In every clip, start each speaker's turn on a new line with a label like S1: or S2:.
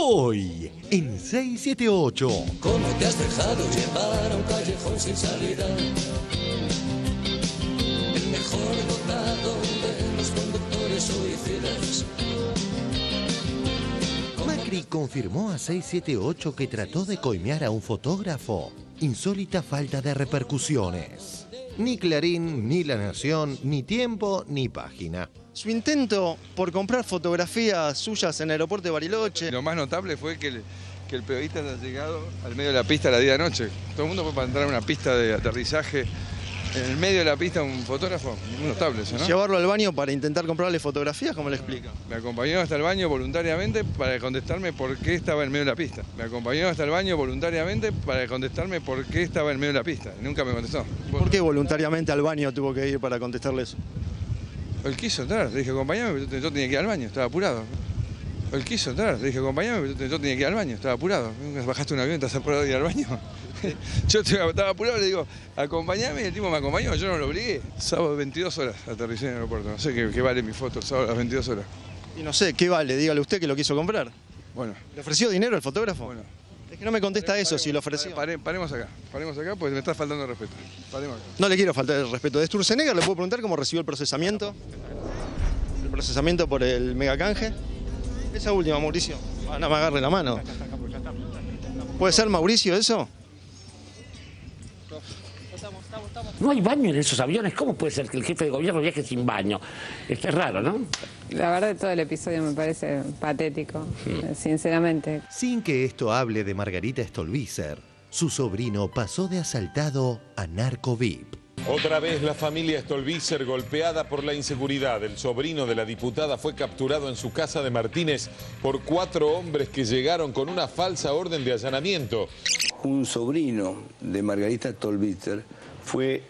S1: Hoy, en 678.
S2: ¿Cómo te has dejado llevar a un callejón sin salida? El mejor dotado de los conductores suicidas.
S1: Macri confirmó a 678 que trató de coimear a un fotógrafo. Insólita falta de repercusiones. Ni Clarín, ni La Nación, ni Tiempo, ni Página.
S3: Su intento por comprar fotografías suyas en el aeropuerto de Bariloche.
S4: Lo más notable fue que el periodista haya llegado al medio de la pista a la 10 de la noche. Todo el mundo fue para entrar a una pista de aterrizaje. En el medio de la pista un fotógrafo, muy notable eso, ¿no?
S3: Llevarlo al baño para intentar comprarle fotografías, ¿cómo le explica?
S4: Me acompañó hasta el baño voluntariamente para contestarme por qué estaba en medio de la pista. Me acompañó hasta el baño voluntariamente para contestarme por qué estaba en medio de la pista. Y nunca me contestó.
S3: ¿Por qué voluntariamente al baño tuvo que ir para contestarle eso?
S4: Él quiso entrar, le dije acompañame, yo tenía que ir al baño, estaba apurado. Él quiso entrar, le dije acompañame, yo tenía que ir al baño, estaba apurado. ¿Bajaste un avión, estás apurado de ir al baño? Yo estaba apurado, le digo, acompañame, el tipo me acompañó, yo no lo obligué. Sábado 22 horas aterricé en el aeropuerto, no sé qué vale mi foto el sábado a las 22 horas.
S3: Y no sé, ¿qué vale? Dígale usted que lo quiso comprar.
S4: Bueno.
S3: ¿Le ofreció dinero al fotógrafo?
S4: Bueno.
S3: Es que no me contesta eso, si lo ofreció.
S4: Paremos acá, pues me está faltando el respeto. Paremos acá.
S3: No le quiero faltar el respeto. ¿De Sturzenegger le puedo preguntar cómo recibió el procesamiento? ¿El procesamiento por el megacanje? Esa última, Mauricio. No me agarre la mano. ¿Puede ser Mauricio eso?
S5: No hay baño en esos aviones. ¿Cómo puede ser que el jefe de gobierno viaje sin baño? Esto es raro, ¿no?
S6: La verdad, todo el episodio me parece patético, sinceramente.
S1: Sin que esto hable de Margarita Stolbizer, su sobrino pasó de asaltado a narco VIP.
S7: Otra vez la familia Stolbizer golpeada por la inseguridad. El sobrino de la diputada fue capturado en su casa de Martínez por 4 hombres que llegaron con una falsa orden de allanamiento.
S8: Un sobrino de Margarita Stolbizer fue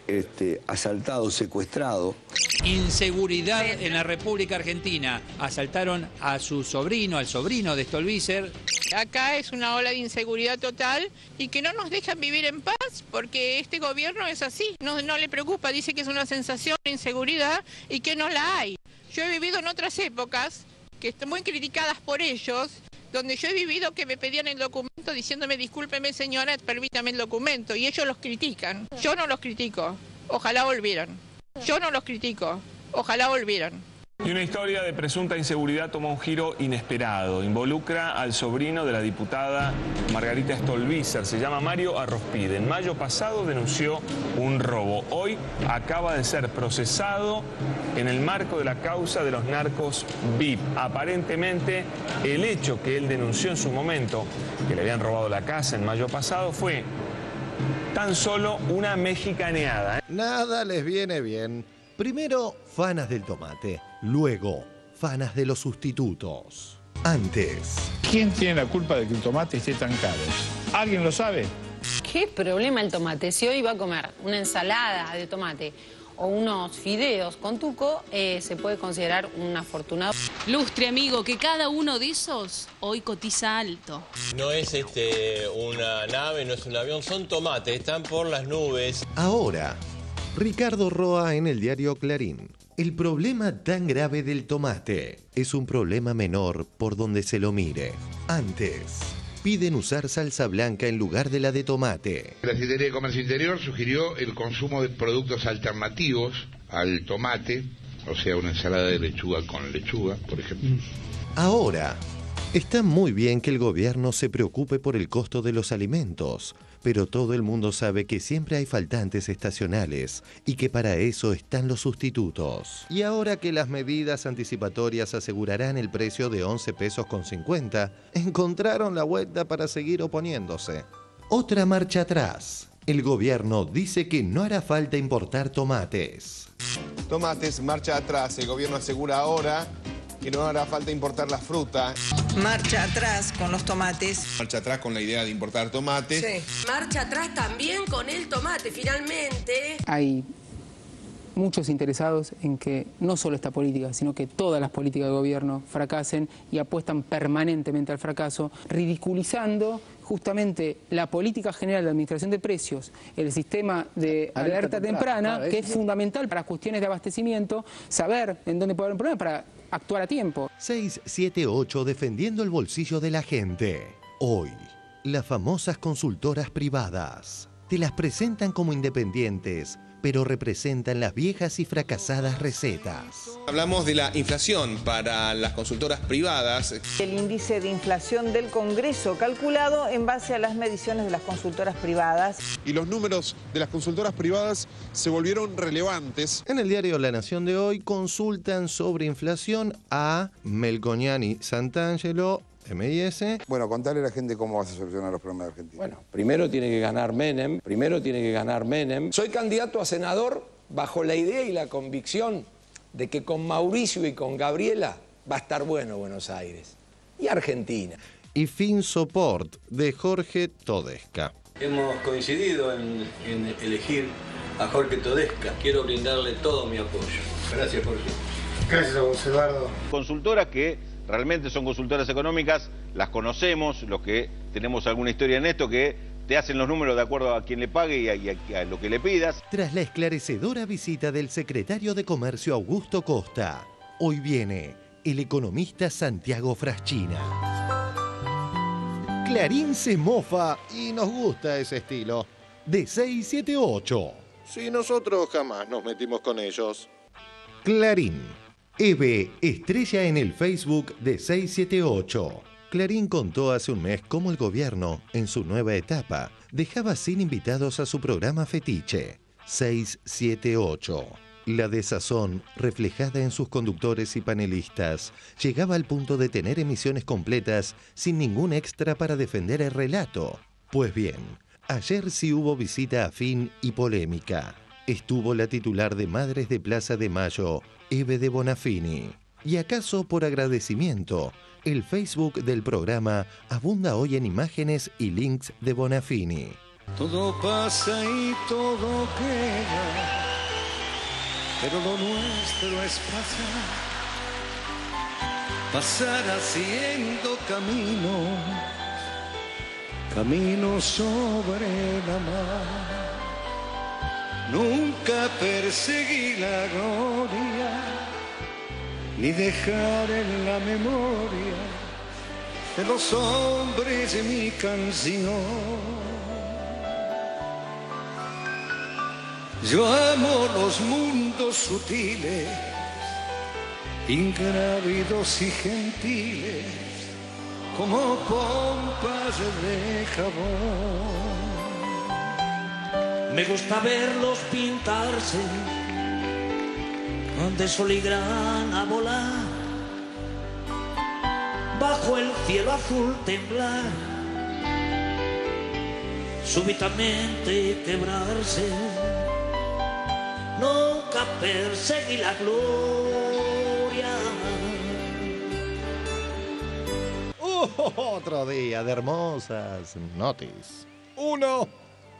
S8: asaltado, secuestrado.
S9: Inseguridad en la República Argentina. Asaltaron a su sobrino, al sobrino de Stolbizer.
S10: Acá es una ola de inseguridad total y que no nos dejan vivir en paz porque este gobierno es así, no le preocupa, dice que es una sensación de inseguridad y que no la hay. Yo he vivido en otras épocas, que están muy criticadas por ellos, donde yo he vivido que me pedían el documento diciéndome discúlpeme señora, permítame el documento, y ellos los critican. Yo no los critico, ojalá volvieran. Yo no los critico, ojalá volvieran.
S11: Y una historia de presunta inseguridad toma un giro inesperado. Involucra al sobrino de la diputada Margarita Stolbizer. Se llama Mario Arrospide. En mayo pasado denunció un robo. Hoy acaba de ser procesado en el marco de la causa de los narcos VIP. Aparentemente, el hecho que él denunció en su momento, que le habían robado la casa en mayo pasado, fue tan solo una mexicaneada.
S1: Nada les viene bien. Primero, fanas del tomate. Luego, fanas de los sustitutos. Antes.
S12: ¿Quién tiene la culpa de que el tomate esté tan caro? ¿Alguien lo sabe?
S13: ¿Qué problema el tomate? Si hoy va a comer una ensalada de tomate o unos fideos con tuco, se puede considerar un afortunado.
S14: Lustre, amigo, que cada uno de esos hoy cotiza alto.
S15: No es una nave, no es un avión, son tomates, están por las nubes.
S1: Ahora, Ricardo Roa en el diario Clarín. El problema tan grave del tomate es un problema menor por donde se lo mire. Antes, piden usar salsa blanca en lugar de la de tomate.
S16: La Secretaría de Comercio Interior sugirió el consumo de productos alternativos al tomate, o sea, una ensalada de lechuga con lechuga, por ejemplo.
S1: Ahora, está muy bien que el gobierno se preocupe por el costo de los alimentos, pero todo el mundo sabe que siempre hay faltantes estacionales y que para eso están los sustitutos. Y ahora que las medidas anticipatorias asegurarán el precio de 11 pesos con 50, encontraron la vuelta para seguir oponiéndose. Otra marcha atrás. El gobierno dice que no hará falta importar tomates.
S17: Tomates, marcha atrás. El gobierno asegura ahora que no hará falta importar la fruta.
S18: Marcha atrás con los tomates.
S17: Marcha atrás con la idea de importar tomates.
S19: Sí. Marcha atrás también con el tomate, finalmente.
S20: Hay muchos interesados en que no solo esta política, sino que todas las políticas de gobierno fracasen y apuestan permanentemente al fracaso, ridiculizando justamente la política general de administración de precios, el sistema de alerta temprana, que es fundamental para cuestiones de abastecimiento, saber en dónde puede haber un problema, para actuar a tiempo.
S1: 678 defendiendo el bolsillo de la gente. Hoy, las famosas consultoras privadas. Te las presentan como independientes, pero representan las viejas y fracasadas recetas.
S17: Hablamos de la inflación para las consultoras privadas.
S18: El índice de inflación del Congreso calculado en base a las mediciones de las consultoras privadas.
S21: Y los números de las consultoras privadas se volvieron relevantes.
S1: En el diario La Nación de hoy consultan sobre inflación a Melconian Santangelo, MIS.
S22: Bueno, contale a la gente cómo vas a solucionar los problemas de Argentina.
S23: Bueno, primero tiene que ganar Menem. Soy candidato a senador bajo la idea y la convicción de que con Mauricio y con Gabriela va a estar bueno Buenos Aires y Argentina.
S1: Y Fin Support de Jorge Todesca.
S24: Hemos coincidido en elegir a Jorge Todesca. Quiero brindarle todo mi apoyo. Gracias, Jorge.
S25: Gracias a vos, Eduardo.
S26: Consultoras que realmente son consultoras económicas, las conocemos, los que tenemos alguna historia en esto, que te hacen los números de acuerdo a quién le pague y a lo que le pidas.
S1: Tras la esclarecedora visita del secretario de Comercio Augusto Costa, hoy viene el economista Santiago Fraschina. Clarín se mofa y nos gusta ese estilo. De 678. Si nosotros jamás nos metimos con ellos. Clarín. EVE estrella en el Facebook de 678. Clarín contó hace un mes cómo el gobierno, en su nueva etapa, dejaba sin invitados a su programa fetiche, 678. La desazón, reflejada en sus conductores y panelistas, llegaba al punto de tener emisiones completas sin ningún extra para defender el relato. Pues bien, ayer sí hubo visita afín y polémica. Estuvo la titular de Madres de Plaza de Mayo, Eve de Bonafini. Y acaso por agradecimiento, el Facebook del programa abunda hoy en imágenes y links de Bonafini.
S2: Todo pasa y todo queda, pero lo nuestro es pasar haciendo camino sobre la mar. Nunca perseguí la gloria, ni dejar en la memoria de los hombres de mi canción. Yo amo los mundos sutiles, ingrávidos y gentiles, como pompas de jabón.
S27: Me gusta verlos pintarse de sol y grana volar, bajo el cielo azul temblar, súbitamente quebrarse. Nunca perseguí la gloria.
S1: Otro día de hermosas noticias. 1.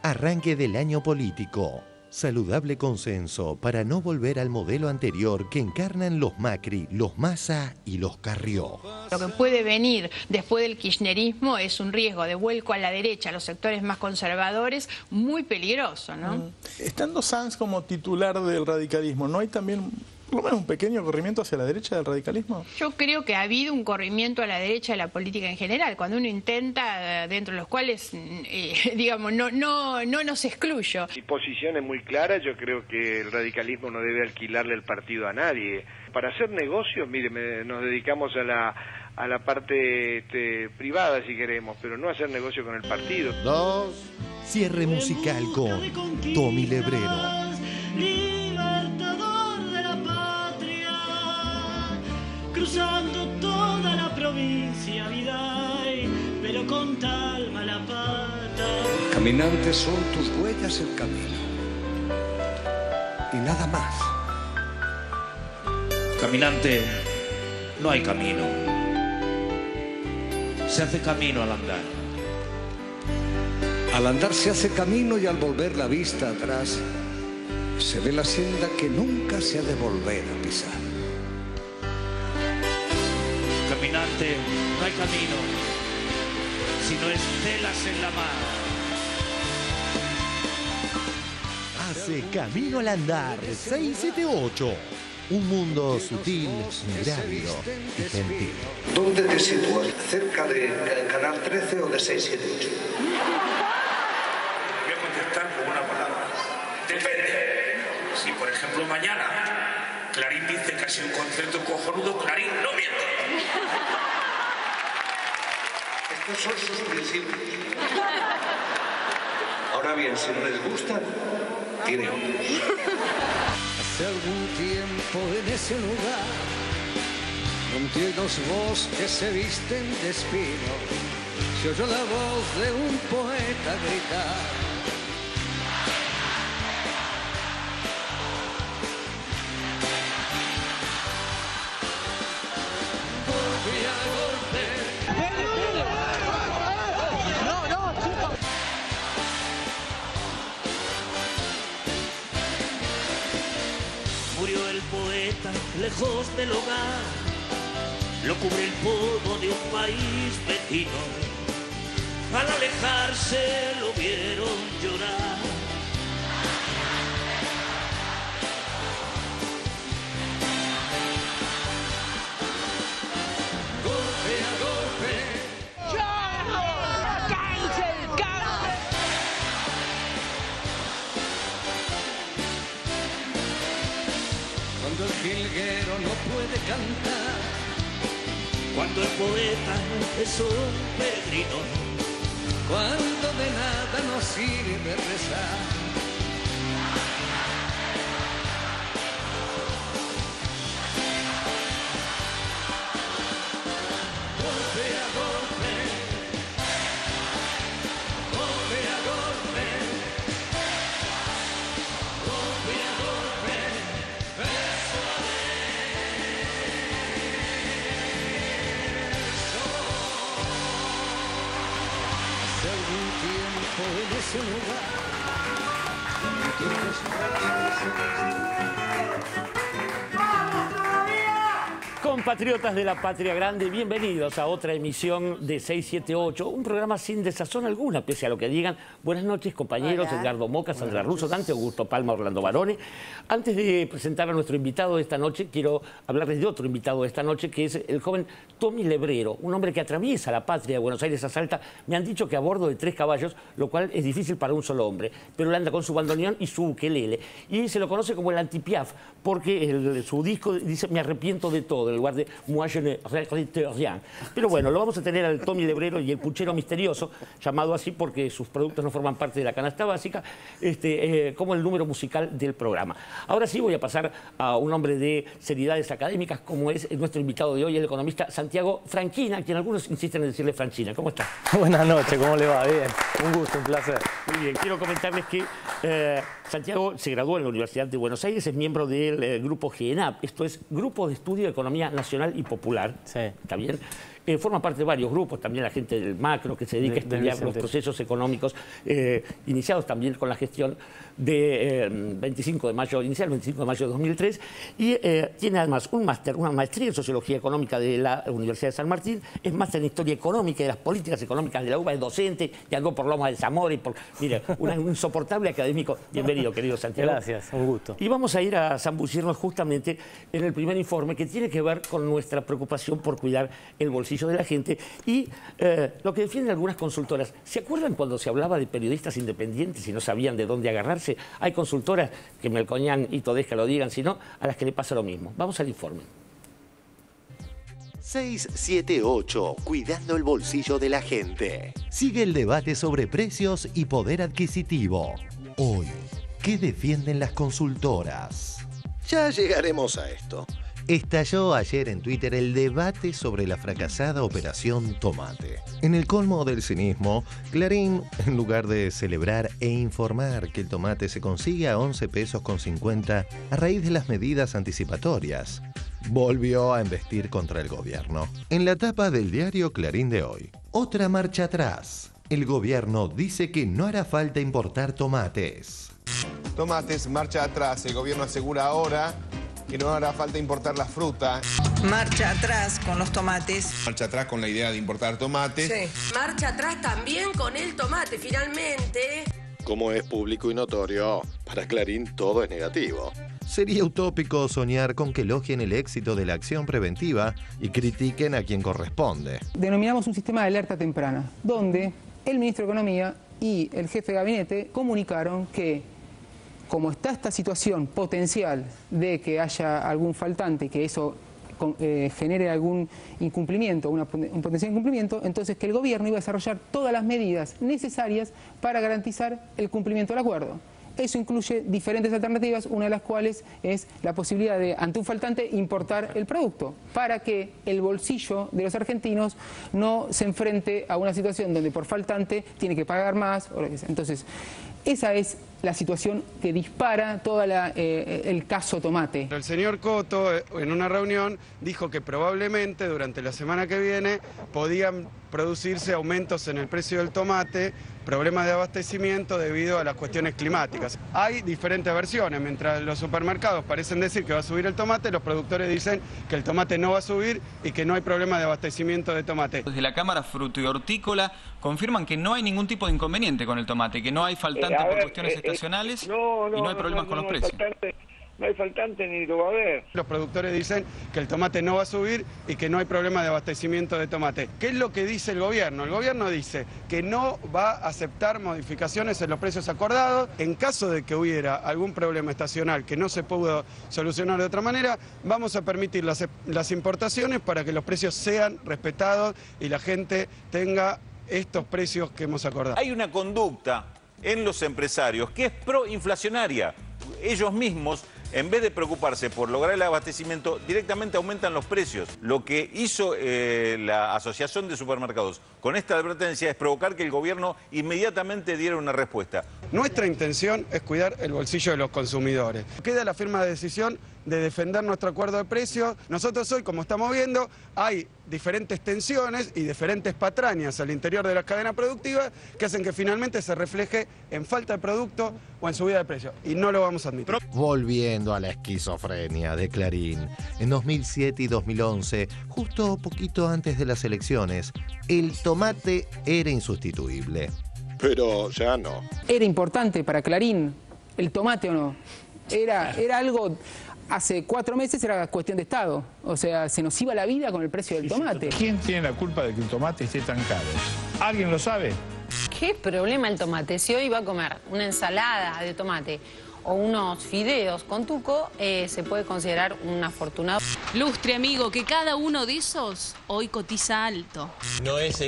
S1: Arranque del año político. Saludable consenso para no volver al modelo anterior que encarnan los Macri, los Massa y los Carrió.
S10: Lo que puede venir después del kirchnerismo es un riesgo de vuelco a la derecha, a los sectores más conservadores, muy peligroso, ¿no?
S12: Estando Sanz como titular del radicalismo, ¿no hay también por lo menos un pequeño corrimiento hacia la derecha del radicalismo?
S10: Yo creo que ha habido un corrimiento a la derecha de la política en general, cuando uno intenta, dentro de los cuales, digamos, no nos excluyo.
S28: Mi posición es muy clara, yo creo que el radicalismo no debe alquilarle el partido a nadie. Para hacer negocios, mire, nos dedicamos a la parte privada, si queremos, pero no hacer negocio con el partido.
S1: 2. Cierre musical con Tommy Lebrero.
S2: Cruzando toda la provincia, Viday, pero con tal mala pata.
S29: Caminantes son tus huellas el camino, y nada más.
S27: Caminante, no hay camino. Se hace camino al andar.
S29: Al andar se hace camino y al volver la vista atrás, se ve la senda que nunca se ha de volver a pisar.
S27: Caminante, no hay camino, sino estelas en la mar.
S1: Hace camino al andar, 678. Un mundo sutil, ingrávido y gentil.
S29: ¿Dónde te sitúas? ¿Cerca de Canal 13 o de 678?
S3: Voy a contestar con una palabra. Depende. Si, por ejemplo, mañana Clarín dice que ha sido un concierto cojonudo, Clarín no miente.
S29: Estos son sus principios. Ahora bien, si no les gustan, tiene otros. Hace algún tiempo en ese lugar, junto a unos bosques se visten de espino, se oyó la voz de un poeta gritar.
S27: Murió el poeta lejos del hogar, lo cubre el polvo de un país vecino. Al alejarse lo vieron llorar.
S29: Golpe a golpe. Cuando el jilguero no puede cantar,
S27: Cuando el poeta es un peregrino,
S29: cuando de nada nos sirve rezar. Golpe a golpe, golpe a golpe, golpe a golpe, beso a beso. Hace algún tiempo en ese lugar,
S27: compatriotas de la patria grande, bienvenidos a otra emisión de 678, un programa sin desazón alguna, pese a lo que digan. Buenas noches, compañeros.
S18: Hola.
S27: Edgardo Moca, Sandra Russo, Dante Augusto Palma, Orlando Barone. Antes de presentar a nuestro invitado de esta noche, quiero hablarles de otro invitado de esta noche, que es el joven Tommy Lebrero, un hombre que atraviesa la patria de Buenos Aires a Salta. Me han dicho que a bordo de 3 caballos, lo cual es difícil para un solo hombre, pero él anda con su bandoneón y su ukelele. Y se lo conoce como el anti-Piaf, porque su disco dice "Me arrepiento de todo", en lugar de "Moi je ne regrette rien". Pero bueno, lo vamos a tener al Tommy Lebrero y el puchero misterioso, llamado así porque sus productos no forman parte de la canasta básica, como el número musical del programa. Ahora sí voy a pasar a un hombre de seriedades académicas, como es nuestro invitado de hoy, el economista Santiago Franchina, quien algunos insisten en decirle Franchina. ¿Cómo está?
S4: Buenas noches, ¿cómo le va? Bien, un gusto, un placer.
S27: Muy bien, quiero comentarles que Santiago se graduó en la Universidad de Buenos Aires, es miembro del grupo GENAP, esto es Grupo de Estudio de Economía Nacional y Popular.
S4: Sí.
S27: ¿Está bien? Forma parte de varios grupos, también la gente del macro que se dedica a estudiar los procesos económicos, iniciados también con la gestión de 25 de mayo, inicial 25 de mayo de 2003, y tiene además un máster, una maestría en Sociología Económica de la Universidad de San Martín, es máster en Historia Económica y de las Políticas Económicas de la UBA, es docente, y andó por Lomas de Zamora, y por, mire, un insoportable académico. Bienvenido, querido Santiago.
S4: Gracias, un gusto.
S27: Y vamos a ir a zambullirnos justamente en el primer informe, que tiene que ver con nuestra preocupación por cuidar el bolsillo de la gente y lo que defienden algunas consultoras. ¿Se acuerdan cuando se hablaba de periodistas independientes y no sabían de dónde agarrarse? Hay consultoras, que Melcoñán y Todesca lo digan, sino a las que le pasa lo mismo. Vamos al informe.
S1: 678, cuidando el bolsillo de la gente. Sigue el debate sobre precios y poder adquisitivo. Hoy, ¿qué defienden las consultoras? Ya llegaremos a esto. Estalló ayer en Twitter el debate sobre la fracasada Operación Tomate. En el colmo del cinismo, Clarín, en lugar de celebrar e informar que el tomate se consigue a 11 pesos con 50 a raíz de las medidas anticipatorias, volvió a embestir contra el gobierno. En la tapa del diario Clarín de hoy, otra marcha atrás. El gobierno dice que no hará falta importar tomates.
S17: Tomates, marcha atrás. El gobierno asegura ahora que no hará falta importar la fruta.
S18: Marcha atrás con los tomates.
S17: Marcha atrás con la idea de importar tomates.
S19: Sí. Marcha atrás también con el tomate, finalmente.
S1: Como es público y notorio, para Clarín todo es negativo. Sería utópico soñar con que elogien el éxito de la acción preventiva y critiquen a quien corresponde.
S20: Denominamos un sistema de alerta temprana, donde el ministro de Economía y el jefe de gabinete comunicaron que, como está esta situación potencial de que haya algún faltante, que eso genere algún incumplimiento, un potencial incumplimiento, entonces que el gobierno iba a desarrollar todas las medidas necesarias para garantizar el cumplimiento del acuerdo. Eso incluye diferentes alternativas, una de las cuales es la posibilidad de, ante un faltante, importar el producto, para que el bolsillo de los argentinos no se enfrente a una situación donde por faltante tiene que pagar más, o lo que sea. Entonces, esa es la situación que dispara todo el caso tomate.
S5: El señor Coto, en una reunión, dijo que probablemente durante la semana que viene podían producirse aumentos en el precio del tomate, problemas de abastecimiento debido a las cuestiones climáticas. Hay diferentes versiones. Mientras los supermercados parecen decir que va a subir el tomate, los productores dicen que el tomate no va a subir y que no hay problema de abastecimiento de tomate.
S6: Desde la Cámara Fruto y Hortícola confirman que no hay ningún tipo de inconveniente con el tomate, que no hay faltante por cuestiones estacionales y no hay problemas con los precios.
S28: No hay faltante ni lo va a haber.
S5: Los productores dicen que el tomate no va a subir y que no hay problema de abastecimiento de tomate. ¿Qué es lo que dice el gobierno? El gobierno dice que no va a aceptar modificaciones en los precios acordados. En caso de que hubiera algún problema estacional que no se pudo solucionar de otra manera, vamos a permitir las importaciones para que los precios sean respetados y la gente tenga estos precios que hemos acordado.
S26: Hay una conducta en los empresarios que es proinflacionaria. Ellos mismos, en vez de preocuparse por lograr el abastecimiento, directamente aumentan los precios. Lo que hizo la Asociación de Supermercados con esta advertencia es provocar que el gobierno inmediatamente diera una respuesta.
S5: Nuestra intención es cuidar el bolsillo de los consumidores. Queda la firme decisión de defender nuestro acuerdo de precios. Nosotros hoy, como estamos viendo, hay diferentes tensiones y diferentes patrañas al interior de las cadenas productivas que hacen que finalmente se refleje en falta de producto o en subida de precios. Y no lo vamos a admitir.
S1: Volviendo a la esquizofrenia de Clarín, en 2007 y 2011, justo poquito antes de las elecciones, el tomate era insustituible.
S7: Pero ya no.
S20: ¿Era importante para Clarín el tomate o no? Era algo... Hace 4 meses era cuestión de Estado. O sea, se nos iba la vida con el precio del tomate.
S8: ¿Quién tiene la culpa de que el tomate esté tan caro? ¿Alguien lo sabe?
S9: ¿Qué problema el tomate? Si hoy va a comer una ensalada de tomate o unos fideos con tuco, se puede considerar un afortunado.
S11: Lustre, amigo, que cada uno de esos hoy cotiza alto.
S13: No es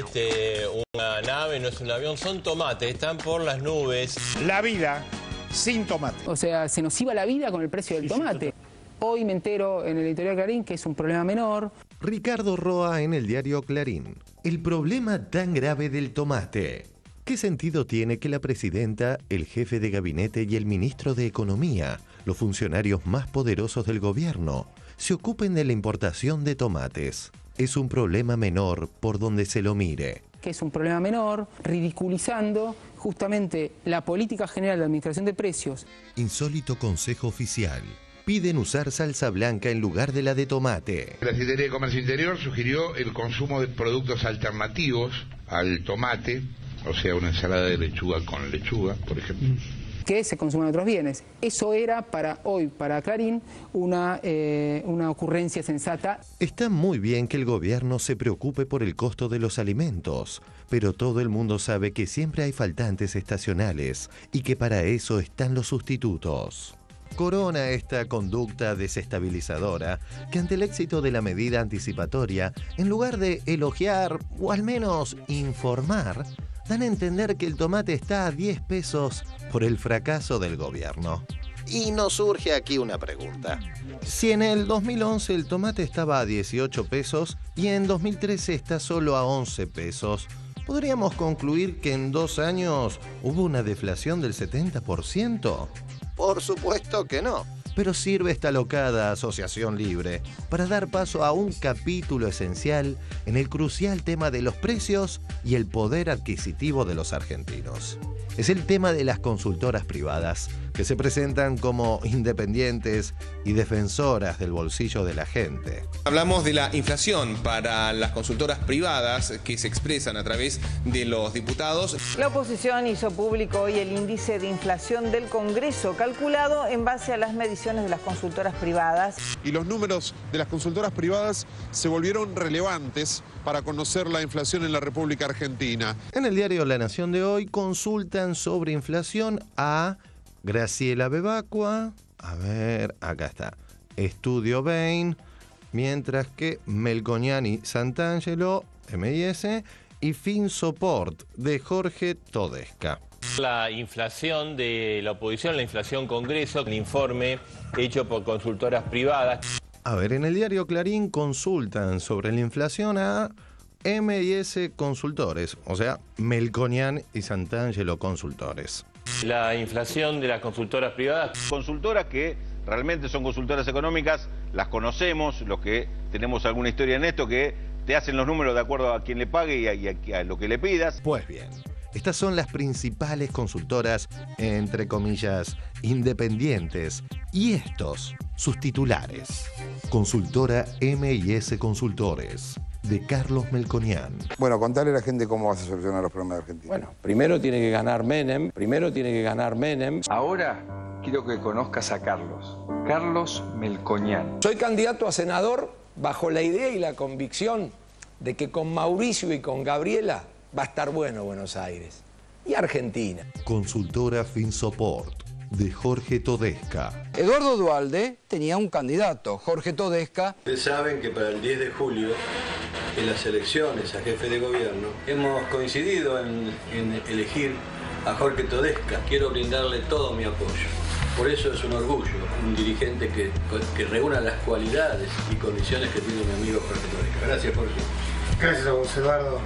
S13: una nave, no es un avión, son tomates, están por las nubes.
S8: La vida sin tomate.
S20: O sea, se nos iba la vida con el precio del tomate. Hoy me entero en el editorial Clarín que es un problema menor.
S1: Ricardo Roa en el diario Clarín. El problema tan grave del tomate. ¿Qué sentido tiene que la presidenta, el jefe de gabinete y el ministro de Economía, los funcionarios más poderosos del gobierno, se ocupen de la importación de tomates? Es un problema menor por donde se lo mire.
S20: Que es un problema menor, ridiculizando justamente la política general de administración de precios.
S1: Insólito consejo oficial. Piden usar salsa blanca en lugar de la de tomate.
S16: La Secretaría de Comercio Interior sugirió el consumo de productos alternativos al tomate, o sea, una ensalada de lechuga con lechuga, por ejemplo.
S20: Que se consumen otros bienes. Eso era para hoy, para Clarín, una ocurrencia sensata.
S1: Está muy bien que el gobierno se preocupe por el costo de los alimentos, pero todo el mundo sabe que siempre hay faltantes estacionales y que para eso están los sustitutos. Corona esta conducta desestabilizadora que ante el éxito de la medida anticipatoria, en lugar de elogiar o al menos informar, dan a entender que el tomate está a 10 pesos por el fracaso del gobierno. Y nos surge aquí una pregunta. Si en el 2011 el tomate estaba a 18 pesos y en 2013 está solo a 11 pesos, ¿podríamos concluir que en 2 años hubo una deflación del 70%? Por supuesto que no. Pero sirve esta locada asociación libre para dar paso a un capítulo esencial en el crucial tema de los precios y el poder adquisitivo de los argentinos. Es el tema de las consultoras privadas, que se presentan como independientes y defensoras del bolsillo de la gente.
S17: Hablamos de la inflación para las consultoras privadas que se expresan a través de los diputados.
S18: La oposición hizo público hoy el índice de inflación del Congreso, calculado en base a las mediciones de las consultoras privadas.
S10: Y los números de las consultoras privadas se volvieron relevantes para conocer la inflación en la República Argentina.
S1: En el diario La Nación de hoy consultan sobre inflación a Graciela Bebacua, a ver, acá está, Estudio Bain, mientras que Melconian y Santangelo, MIS, y FinSupport, de Jorge Todesca.
S13: La inflación de la oposición, la inflación Congreso, el informe hecho por consultoras privadas.
S1: A ver, en el diario Clarín consultan sobre la inflación a MIS Consultores, o sea, Melconian y Santangelo Consultores.
S13: La inflación de las consultoras privadas.
S26: Consultoras que realmente son consultoras económicas, las conocemos, los que tenemos alguna historia en esto, que te hacen los números de acuerdo a quien le pague y a lo que le pidas.
S1: Pues bien, estas son las principales consultoras, entre comillas, independientes, y estos, sus titulares. Consultora MIS Consultores, de Carlos Melconian.
S12: Bueno, contarle a la gente cómo vas a solucionar los problemas de Argentina.
S14: Bueno, primero tiene que ganar Menem.
S15: Ahora quiero que conozcas a Carlos Melconian.
S14: Soy candidato a senador bajo la idea y la convicción de que con Mauricio y con Gabriela va a estar bueno Buenos Aires y Argentina.
S1: Consultora FinSupport, de Jorge Todesca.
S14: Eduardo Duhalde tenía un candidato, Jorge Todesca.
S21: Ustedes saben que para el 10 de julio, en las elecciones a jefe de gobierno, hemos coincidido en elegir a Jorge Todesca. Quiero brindarle todo mi apoyo. Por eso es un orgullo, un dirigente que reúna las cualidades y condiciones que tiene mi amigo Jorge Todesca. Gracias, Jorge.
S12: Gracias a vos, Eduardo.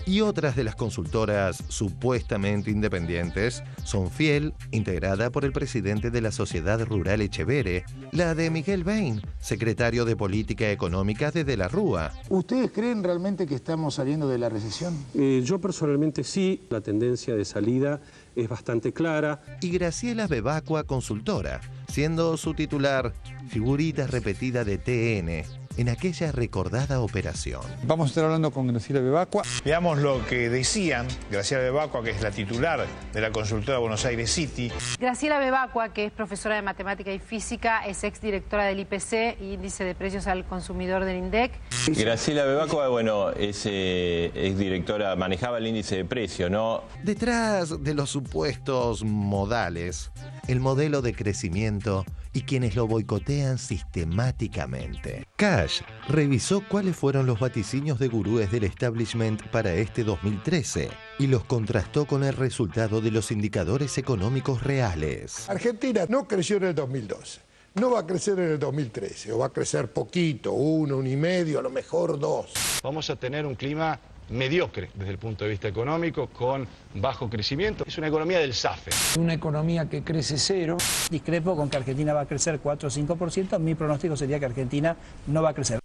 S1: Y otras de las consultoras supuestamente independientes son Fiel, integrada por el presidente de la Sociedad Rural Echevere, la de Miguel Bain, secretario de Política Económica de De la Rúa.
S8: ¿Ustedes creen realmente que estamos saliendo de la recesión?
S22: Yo personalmente sí, la tendencia de salida es bastante clara.
S1: Y Graciela Bebacua, consultora, siendo su titular figurita repetida de TN en aquella recordada operación.
S8: Vamos a estar hablando con Graciela Bebacua.
S23: Veamos lo que decían Graciela Bebacua, que es la titular de la consultora Buenos Aires City.
S9: Graciela Bebacua, que es profesora de Matemática y Física, es exdirectora del IPC, Índice de Precios al Consumidor del INDEC.
S13: Graciela Bebacua, bueno, es exdirectora, manejaba el índice de precio, ¿no?
S1: Detrás de los supuestos modales, el modelo de crecimiento y quienes lo boicotean sistemáticamente. Cash revisó cuáles fueron los vaticinios de gurúes del establishment para este 2013 y los contrastó con el resultado de los indicadores económicos reales.
S12: Argentina no creció en el 2012, no va a crecer en el 2013, o va a crecer poquito, 1, 1,5, a lo mejor 2.
S24: Vamos a tener un clima mediocre desde el punto de vista económico, con bajo crecimiento. Es una economía del SAFE.
S14: Una economía que crece cero.
S25: Discrepo con que Argentina va a crecer 4 o 5%. Mi pronóstico sería que Argentina no va a crecer.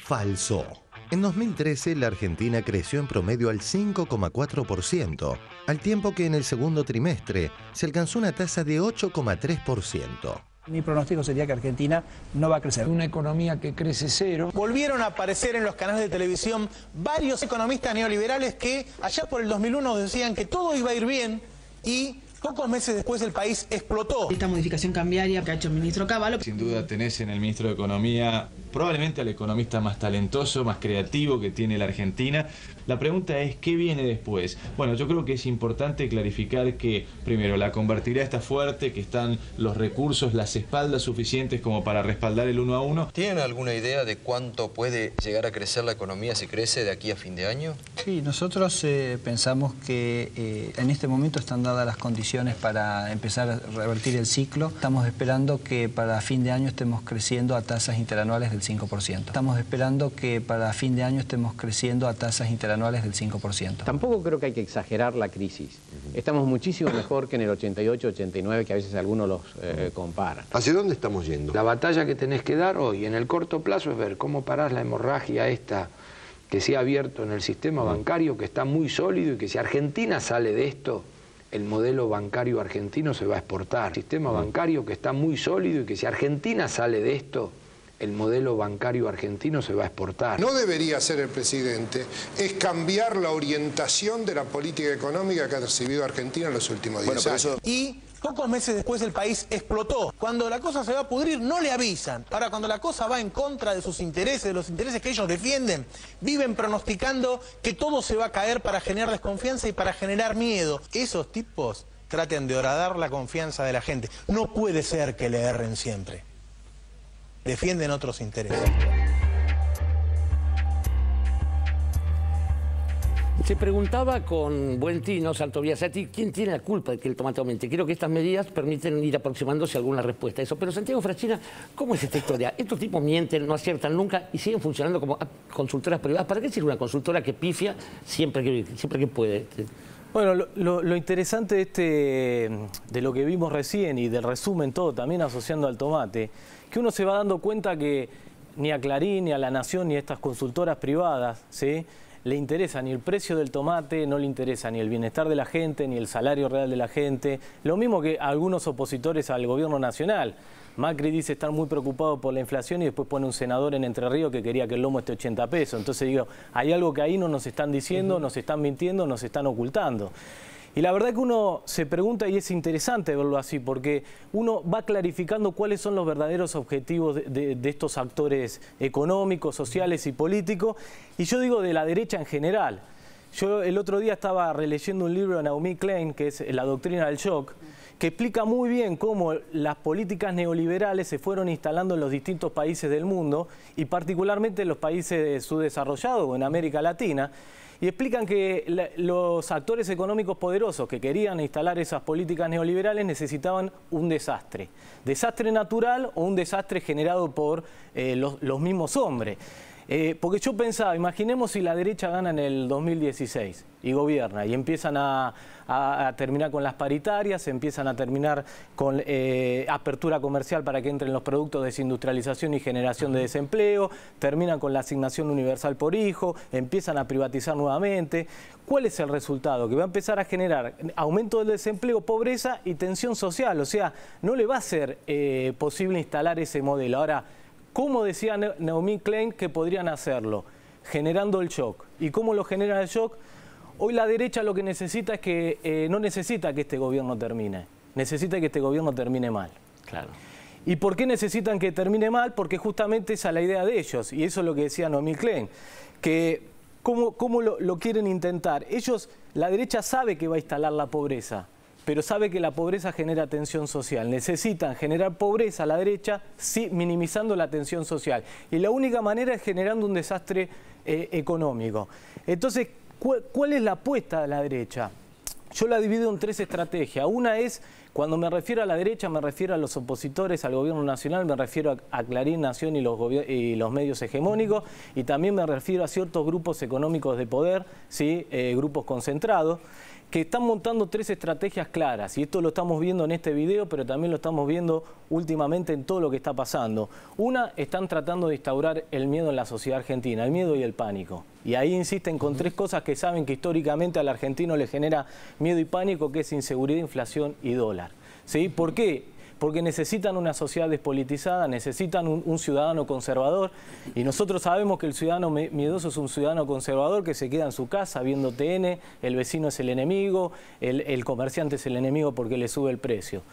S1: Falso. En 2013 la Argentina creció en promedio al 5,4%, al tiempo que en el segundo trimestre se alcanzó una tasa de 8,3%.
S25: Mi pronóstico sería que Argentina no va a crecer.
S14: Una economía que crece cero.
S30: Volvieron a aparecer en los canales de televisión varios economistas neoliberales que allá por el 2001 decían que todo iba a ir bien y pocos meses después el país explotó.
S31: Esta modificación cambiaria que ha hecho el ministro Cavallo.
S32: Sin duda tenés en el ministro de Economía probablemente al economista más talentoso, más creativo que tiene la Argentina. La pregunta es, ¿qué viene después? Bueno, yo creo que es importante clarificar que, primero, la convertibilidad está fuerte, que están los recursos, las espaldas suficientes como para respaldar el 1 a 1.
S33: ¿Tienen alguna idea de cuánto puede llegar a crecer la economía si crece de aquí a fin de año?
S25: Sí, nosotros pensamos que en este momento están dadas las condiciones para empezar a revertir el ciclo. Estamos esperando que para fin de año estemos creciendo a tasas interanuales del 5%. Estamos esperando que para fin de año estemos creciendo a tasas interanuales del 5%.
S34: Tampoco creo que hay que exagerar la crisis. Estamos muchísimo mejor que en el 88, 89, que a veces algunos los comparan.
S12: ¿Hacia dónde estamos yendo?
S14: La batalla que tenés que dar hoy en el corto plazo es ver cómo parás la hemorragia esta que se ha abierto en el sistema bancario, que está muy sólido y que si Argentina sale de esto, el modelo bancario argentino se va a exportar. Sistema bancario que está muy sólido y que si Argentina sale de esto, el modelo bancario argentino se va a exportar.
S12: No debería hacer el presidente es cambiar la orientación de la política económica que ha recibido Argentina en los últimos 10 años.
S30: Y pocos meses después el país explotó. Cuando la cosa se va a pudrir, no le avisan. Ahora, cuando la cosa va en contra de sus intereses, de los intereses que ellos defienden, viven pronosticando que todo se va a caer para generar desconfianza y para generar miedo. Esos tipos traten de horadar la confianza de la gente. No puede ser que le erren siempre. Defienden otros intereses.
S2: Se preguntaba con Buentino, Santobiasati, ¿quién tiene la culpa de que el tomate aumente? Creo que estas medidas permiten ir aproximándose a alguna respuesta a eso. Pero Santiago Fraschina, ¿cómo es esta historia? Estos tipos mienten, no aciertan nunca y siguen funcionando como consultoras privadas. ¿Para qué sirve una consultora que pifia siempre que puede?
S3: Bueno, lo interesante de lo que vimos recién y del resumen todo, también asociando al tomate, que uno se va dando cuenta que ni a Clarín, ni a La Nación, ni a estas consultoras privadas, ¿sí?, le interesa ni el precio del tomate, no le interesa ni el bienestar de la gente, ni el salario real de la gente. Lo mismo que algunos opositores al gobierno nacional. Macri dice estar muy preocupado por la inflación y después pone un senador en Entre Ríos que quería que el lomo esté 80 pesos. Entonces digo, hay algo que ahí no nos están diciendo, nos están mintiendo, nos están ocultando. Y la verdad que uno se pregunta, y es interesante verlo así, porque uno va clarificando cuáles son los verdaderos objetivos de estos actores económicos, sociales y políticos, y yo digo de la derecha en general. Yo el otro día estaba releyendo un libro de Naomi Klein, que es La doctrina del shock, que explica muy bien cómo las políticas neoliberales se fueron instalando en los distintos países del mundo, y particularmente en los países subdesarrollados o en América Latina, y explican que los actores económicos poderosos que querían instalar esas políticas neoliberales necesitaban un desastre. Desastre natural o un desastre generado por los mismos hombres. Porque yo pensaba, imaginemos si la derecha gana en el 2016 y gobierna y empiezan a terminar con las paritarias, empiezan a terminar con apertura comercial para que entren los productos de desindustrialización y generación de desempleo, terminan con la asignación universal por hijo, empiezan a privatizar nuevamente. ¿Cuál es el resultado? Que va a empezar a generar aumento del desempleo, pobreza y tensión social. O sea, no le va a ser posible instalar ese modelo. Ahora, ¿cómo decía Naomi Klein que podrían hacerlo? Generando el shock. ¿Y cómo lo genera el shock? Hoy la derecha lo que necesita es que no necesita que este gobierno termine, necesita que este gobierno termine mal.
S2: Claro.
S3: ¿Y por qué necesitan que termine mal? Porque justamente esa es la idea de ellos, y eso es lo que decía Naomi Klein, que ¿cómo lo quieren intentar? Ellos, la derecha sabe que va a instalar la pobreza, pero sabe que la pobreza genera tensión social. Necesitan generar pobreza a la derecha, sí, minimizando la tensión social. Y la única manera es generando un desastre económico. Entonces, ¿cuál es la apuesta de la derecha? Yo la divido en tres estrategias. Una es, cuando me refiero a la derecha, me refiero a los opositores al gobierno nacional, me refiero a Clarín, Nación y los medios hegemónicos, y también me refiero a ciertos grupos económicos de poder, ¿sí? Grupos concentrados, que están montando tres estrategias claras, y esto lo estamos viendo en este video, pero también lo estamos viendo últimamente en todo lo que está pasando. Una, están tratando de instaurar el miedo en la sociedad argentina, el miedo y el pánico. Y ahí insisten con tres cosas que saben que históricamente al argentino le genera miedo y pánico, que es inseguridad, inflación y dólar. ¿Sí? ¿Por qué? Porque necesitan una sociedad despolitizada, necesitan un ciudadano conservador, y nosotros sabemos que el ciudadano miedoso es un ciudadano conservador que se queda en su casa viendo TN, el vecino es el enemigo, el comerciante es el enemigo porque le sube el precio.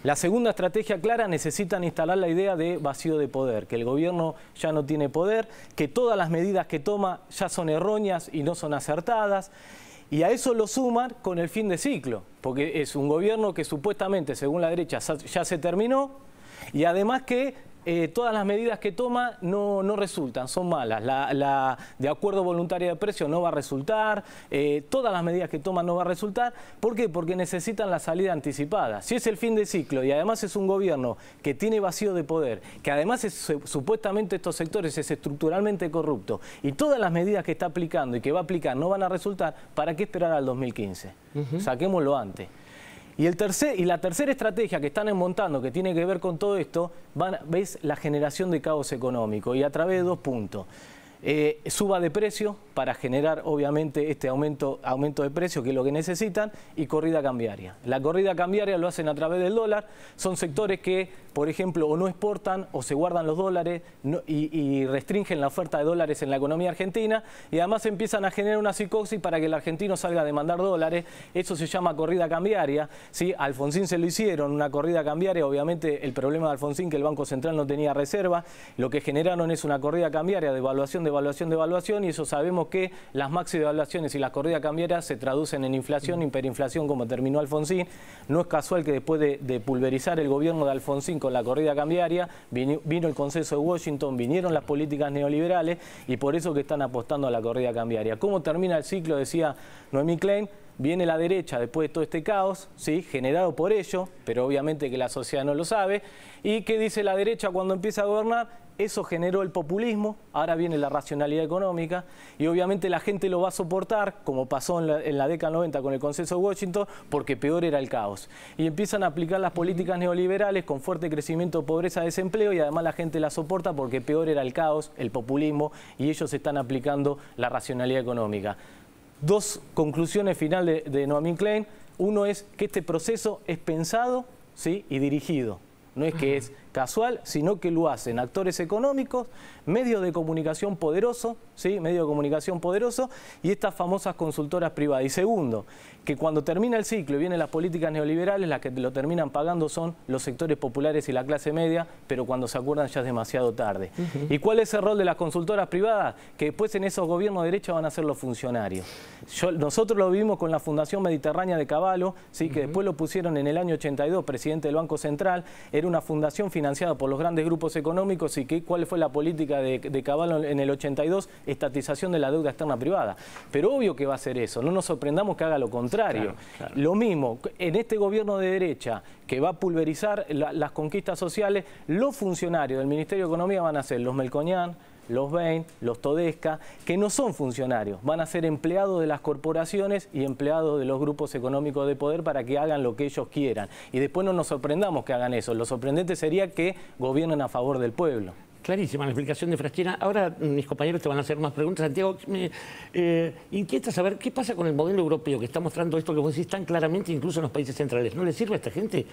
S3: La segunda estrategia clara, necesitan instalar la idea de vacío de poder, que el gobierno ya no tiene poder, que todas las medidas que toma ya son erróneas y no son acertadas. Y a eso lo suman con el fin de ciclo, porque es un gobierno que supuestamente, según la derecha, ya se terminó, y además que todas las medidas que toma no resultan, son malas. La de acuerdo voluntario de precio no va a resultar, todas las medidas que toma no va a resultar. ¿Por qué? Porque necesitan la salida anticipada. Si es el fin de ciclo y además es un gobierno que tiene vacío de poder, que además supuestamente estos sectores es estructuralmente corrupto, y todas las medidas que está aplicando y que va a aplicar no van a resultar, ¿para qué esperar al 2015? Saquémoslo antes. Y la tercera estrategia que están montando, que tiene que ver con todo esto, es la generación de caos económico, y a través de dos puntos. suba de precio para generar obviamente este aumento de precio, que es lo que necesitan, y corrida cambiaria. La corrida cambiaria lo hacen a través del dólar. Son sectores que, por ejemplo, o no exportan o se guardan los dólares y restringen la oferta de dólares en la economía argentina, y además empiezan a generar una psicosis para que el argentino salga a demandar dólares. Eso se llama corrida cambiaria, ¿sí? A Alfonsín se lo hicieron, una corrida cambiaria. Obviamente el problema de Alfonsín, que el Banco Central no tenía reserva, lo que generaron es una corrida cambiaria de evaluación, y eso sabemos que las maxi devaluaciones y las corridas cambiarias se traducen en inflación, hiperinflación, como terminó Alfonsín. No es casual que después de pulverizar el gobierno de Alfonsín con la corrida cambiaria, vino el consenso de Washington, vinieron las políticas neoliberales, y por eso que están apostando a la corrida cambiaria. ¿Cómo termina el ciclo? Decía Noemí Klein. Viene la derecha después de todo este caos, ¿sí? Generado por ello, pero obviamente que la sociedad no lo sabe. ¿Y qué dice la derecha cuando empieza a gobernar? Eso generó el populismo, ahora viene la racionalidad económica, y obviamente la gente lo va a soportar, como pasó en la década 90 con el consenso de Washington, porque peor era el caos. Y empiezan a aplicar las políticas neoliberales con fuerte crecimiento, pobreza, desempleo, y además la gente la soporta porque peor era el caos, el populismo, y ellos están aplicando la racionalidad económica. Dos conclusiones finales de Noemí Klein. Uno es que este proceso es pensado, ¿sí? Y dirigido. No es que es casual, sino que lo hacen actores económicos, medios de comunicación poderosos, ¿sí? Medios de comunicación poderosos, y estas famosas consultoras privadas. Y segundo, que cuando termina el ciclo y vienen las políticas neoliberales, las que lo terminan pagando son los sectores populares y la clase media, pero cuando se acuerdan ya es demasiado tarde. ¿Y cuál es el rol de las consultoras privadas? Que después en esos gobiernos de derecha van a ser los funcionarios. Nosotros lo vivimos con la Fundación Mediterránea de Cavallo, ¿sí? Que después lo pusieron en el año 82, presidente del Banco Central. Era una fundación financiada por los grandes grupos económicos. ¿Y cuál fue la política de Cavallo en el 82? Estatización de la deuda externa privada. Pero obvio que va a hacer eso, no nos sorprendamos que haga lo contrario. Claro. Lo mismo, en este gobierno de derecha que va a pulverizar las conquistas sociales, los funcionarios del Ministerio de Economía van a ser los Melconian, los Bain, los Todesca, que no son funcionarios, van a ser empleados de las corporaciones y empleados de los grupos económicos de poder para que hagan lo que ellos quieran. Y después no nos sorprendamos que hagan eso. Lo sorprendente sería que gobiernen a favor del pueblo.
S2: Clarísima la explicación de Fraschina. Ahora mis compañeros te van a hacer más preguntas. Santiago, me inquieta saber qué pasa con el modelo europeo que está mostrando esto que vos decís tan claramente, incluso en los países centrales. ¿No le sirve a esta gente?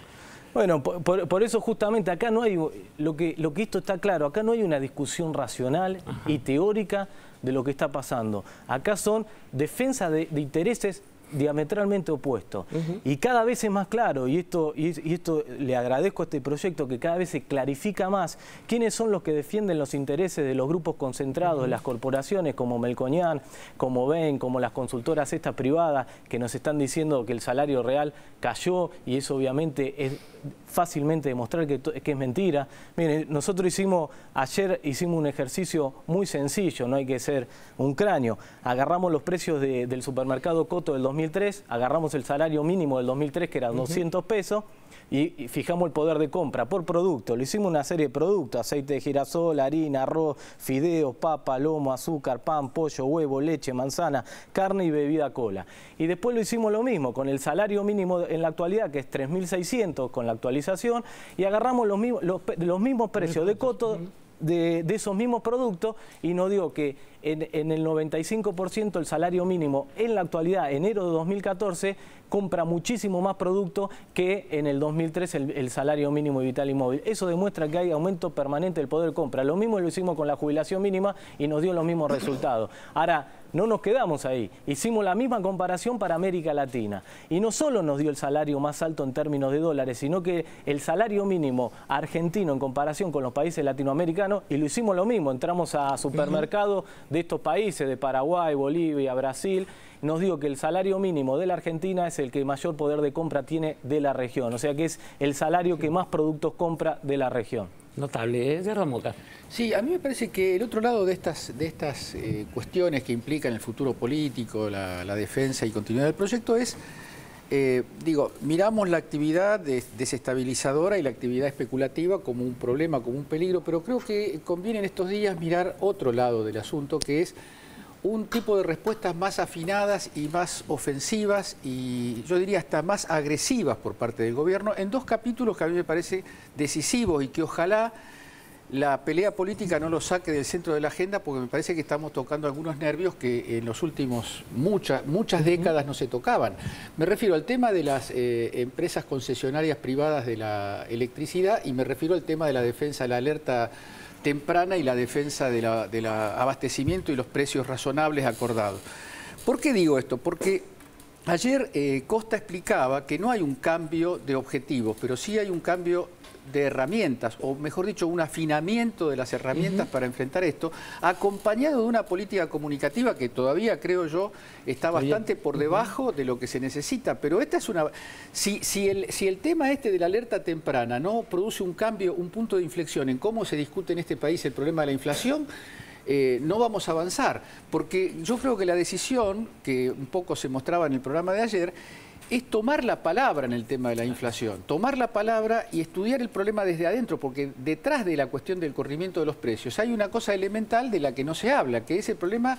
S3: Bueno, por eso justamente acá no hay, lo que esto está claro, acá no hay una discusión racional y teórica de lo que está pasando. Acá son defensa de intereses diametralmente opuestos. Y cada vez es más claro, y esto le agradezco a este proyecto, que cada vez se clarifica más quiénes son los que defienden los intereses de los grupos concentrados, de las corporaciones como Melconian, como Bain, como las consultoras estas privadas, que nos están diciendo que el salario real cayó, y eso obviamente es fácilmente demostrar que es mentira. Miren, nosotros ayer hicimos un ejercicio muy sencillo, no hay que ser un cráneo. Agarramos los precios del supermercado Coto del 2003, agarramos el salario mínimo del 2003, que era 200 pesos, y fijamos el poder de compra por producto. Le hicimos una serie de productos: aceite de girasol, harina, arroz, fideos, papa, lomo, azúcar, pan, pollo, huevo, leche, manzana, carne y bebida cola. Y después lo hicimos lo mismo con el salario mínimo en la actualidad, que es 3.600 con la actualización, y agarramos los mismos precios de Coto de esos mismos productos, y nos dio que en el 95% el salario mínimo en la actualidad, enero de 2014, compra muchísimo más producto que en el 2003 el salario mínimo vital y móvil. Eso demuestra que hay aumento permanente del poder de compra. Lo mismo lo hicimos con la jubilación mínima y nos dio los mismos resultados. Ahora, no nos quedamos ahí. Hicimos la misma comparación para América Latina. Y no solo nos dio el salario más alto en términos de dólares, sino que el salario mínimo argentino en comparación con los países latinoamericanos, y lo hicimos lo mismo. Entramos a supermercados de estos países, de Paraguay, Bolivia, Brasil, nos dijo que el salario mínimo de la Argentina es el que mayor poder de compra tiene de la región. O sea que es el salario que más productos compra de la región.
S2: Notable, ¿eh? Ramoca.
S4: Sí, a mí me parece que el otro lado de estas cuestiones que implican el futuro político, la defensa y continuidad del proyecto es, miramos la actividad desestabilizadora y la actividad especulativa como un problema, como un peligro, pero creo que conviene en estos días mirar otro lado del asunto, que es un tipo de respuestas más afinadas y más ofensivas, y yo diría hasta más agresivas por parte del gobierno, en dos capítulos que a mí me parece decisivos y que ojalá la pelea política no lo saque del centro de la agenda, porque me parece que estamos tocando algunos nervios que en los últimos muchas décadas no se tocaban. Me refiero al tema de las empresas concesionarias privadas de la electricidad y me refiero al tema de la defensa de la alerta temprana y la defensa del abastecimiento y los precios razonables acordados. ¿Por qué digo esto? Porque ayer Costa explicaba que no hay un cambio de objetivos, pero sí hay un cambio de herramientas, o mejor dicho, un afinamiento de las herramientas para enfrentar esto, acompañado de una política comunicativa que todavía, creo yo, está bastante por debajo de lo que se necesita. Pero esta es una... Si el tema este de la alerta temprana no produce un cambio, un punto de inflexión en cómo se discute en este país el problema de la inflación, no vamos a avanzar, porque yo creo que la decisión, que un poco se mostraba en el programa de ayer, es tomar la palabra en el tema de la inflación, tomar la palabra y estudiar el problema desde adentro, porque detrás de la cuestión del corrimiento de los precios hay una cosa elemental de la que no se habla, que es el problema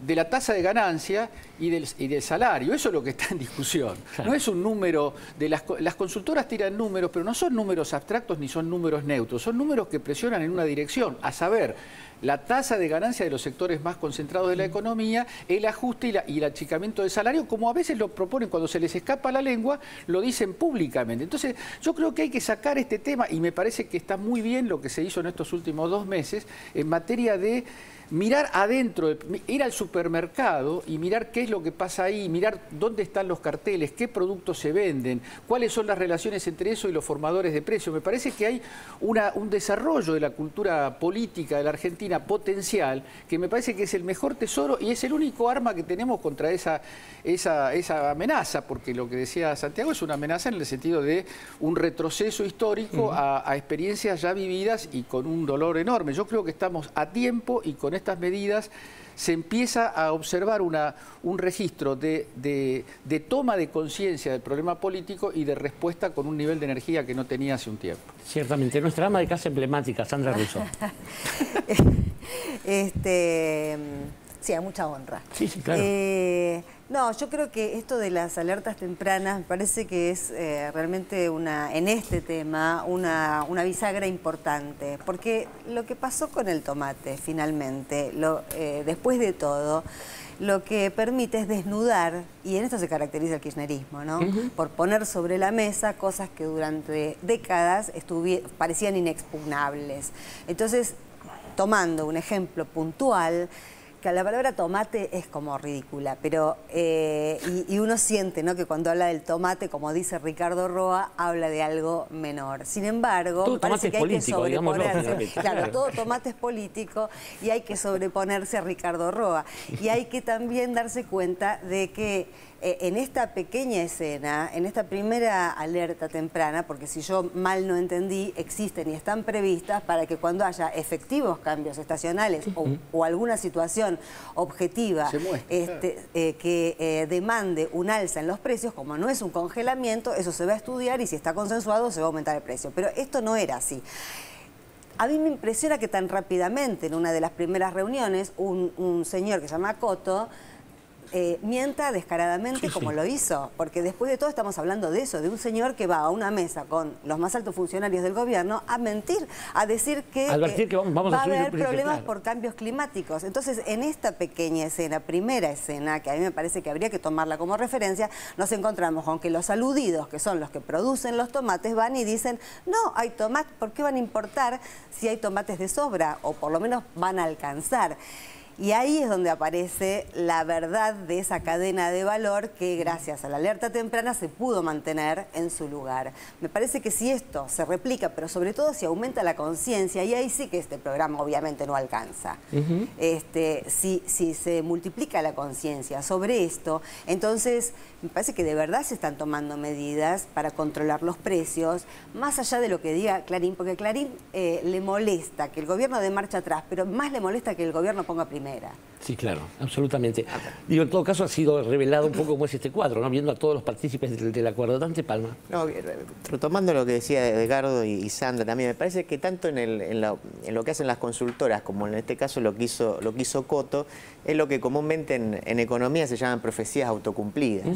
S4: de la tasa de ganancia y del salario. Eso es lo que está en discusión. No es un número, las consultoras tiran números, pero no son números abstractos ni son números neutros, son números que presionan en una dirección, a saber, la tasa de ganancia de los sectores más concentrados de la economía, el ajuste y el achicamiento del salario, como a veces lo proponen cuando se les escapa la lengua, lo dicen públicamente. Entonces, yo creo que hay que sacar este tema, y me parece que está muy bien lo que se hizo en estos últimos 2 meses, en materia de mirar adentro, ir al supermercado y mirar qué es lo que pasa ahí, mirar dónde están los carteles, qué productos se venden, cuáles son las relaciones entre eso y los formadores de precios. Me parece que hay un desarrollo de la cultura política de la Argentina potencial, que me parece que es el mejor tesoro y es el único arma que tenemos contra esa amenaza, porque lo que decía Santiago es una amenaza en el sentido de un retroceso histórico a experiencias ya vividas y con un dolor enorme. Yo creo que estamos a tiempo y con estas medidas se empieza a observar un registro de toma de conciencia del problema político y de respuesta con un nivel de energía que no tenía hace un tiempo.
S2: Ciertamente. Nuestra ama de casa emblemática, Sandra Russo.
S5: Sí, a mucha honra.
S2: Sí, sí, claro.
S5: No, yo creo que esto de las alertas tempranas me parece que es realmente en este tema una bisagra importante, porque lo que pasó con el tomate finalmente, después de todo, lo que permite es desnudar, y en esto se caracteriza el kirchnerismo, ¿no? Por poner sobre la mesa cosas que durante décadas parecían inexpugnables. Entonces, tomando un ejemplo puntual, que la palabra tomate es como ridícula, pero y uno siente, ¿no?, que cuando habla del tomate, como dice Ricardo Roa, habla de algo menor. Sin embargo,
S2: todo
S5: me parece que hay que sobreponerse. Claro,
S2: todo
S5: tomate es político y hay que sobreponerse a Ricardo Roa. Y hay que también darse cuenta de que en esta pequeña escena, en esta primera alerta temprana, porque si yo mal no entendí, existen y están previstas para que cuando haya efectivos cambios estacionales o alguna situación objetiva que demande un alza en los precios, como no es un congelamiento, eso se va a estudiar y si está consensuado se va a aumentar el precio. Pero esto no era así. A mí me impresiona que tan rápidamente, en una de las primeras reuniones, un señor que se llama Coto mienta descaradamente como lo hizo, porque después de todo estamos hablando de eso, de un señor que va a una mesa con los más altos funcionarios del gobierno a mentir, a decir que, va a haber problemas por cambios climáticos. Entonces, en esta pequeña escena, primera escena, que a mí me parece que habría que tomarla como referencia, nos encontramos con que los aludidos, que son los que producen los tomates, van y dicen, no, hay tomates, ¿por qué van a importar si hay tomates de sobra? O por lo menos van a alcanzar. Y ahí es donde aparece la verdad de esa cadena de valor que gracias a la alerta temprana se pudo mantener en su lugar. Me parece que si esto se replica, pero sobre todo si aumenta la conciencia, y ahí sí que este programa obviamente no alcanza. Si se multiplica la conciencia sobre esto, entonces me parece que de verdad se están tomando medidas para controlar los precios, más allá de lo que diga Clarín, porque Clarín le molesta que el gobierno dé marcha atrás, pero más le molesta que el gobierno ponga primero.
S2: Sí, claro, absolutamente. Digo, en todo caso ha sido revelado un poco cómo es este cuadro, ¿no? Viendo a todos los partícipes del acuerdo. Dante Palma.
S6: No, retomando lo que decía Edgardo y Sandra también, me parece que tanto en lo que hacen las consultoras como en este caso lo que hizo Coto, es lo que comúnmente en economía se llaman profecías autocumplidas.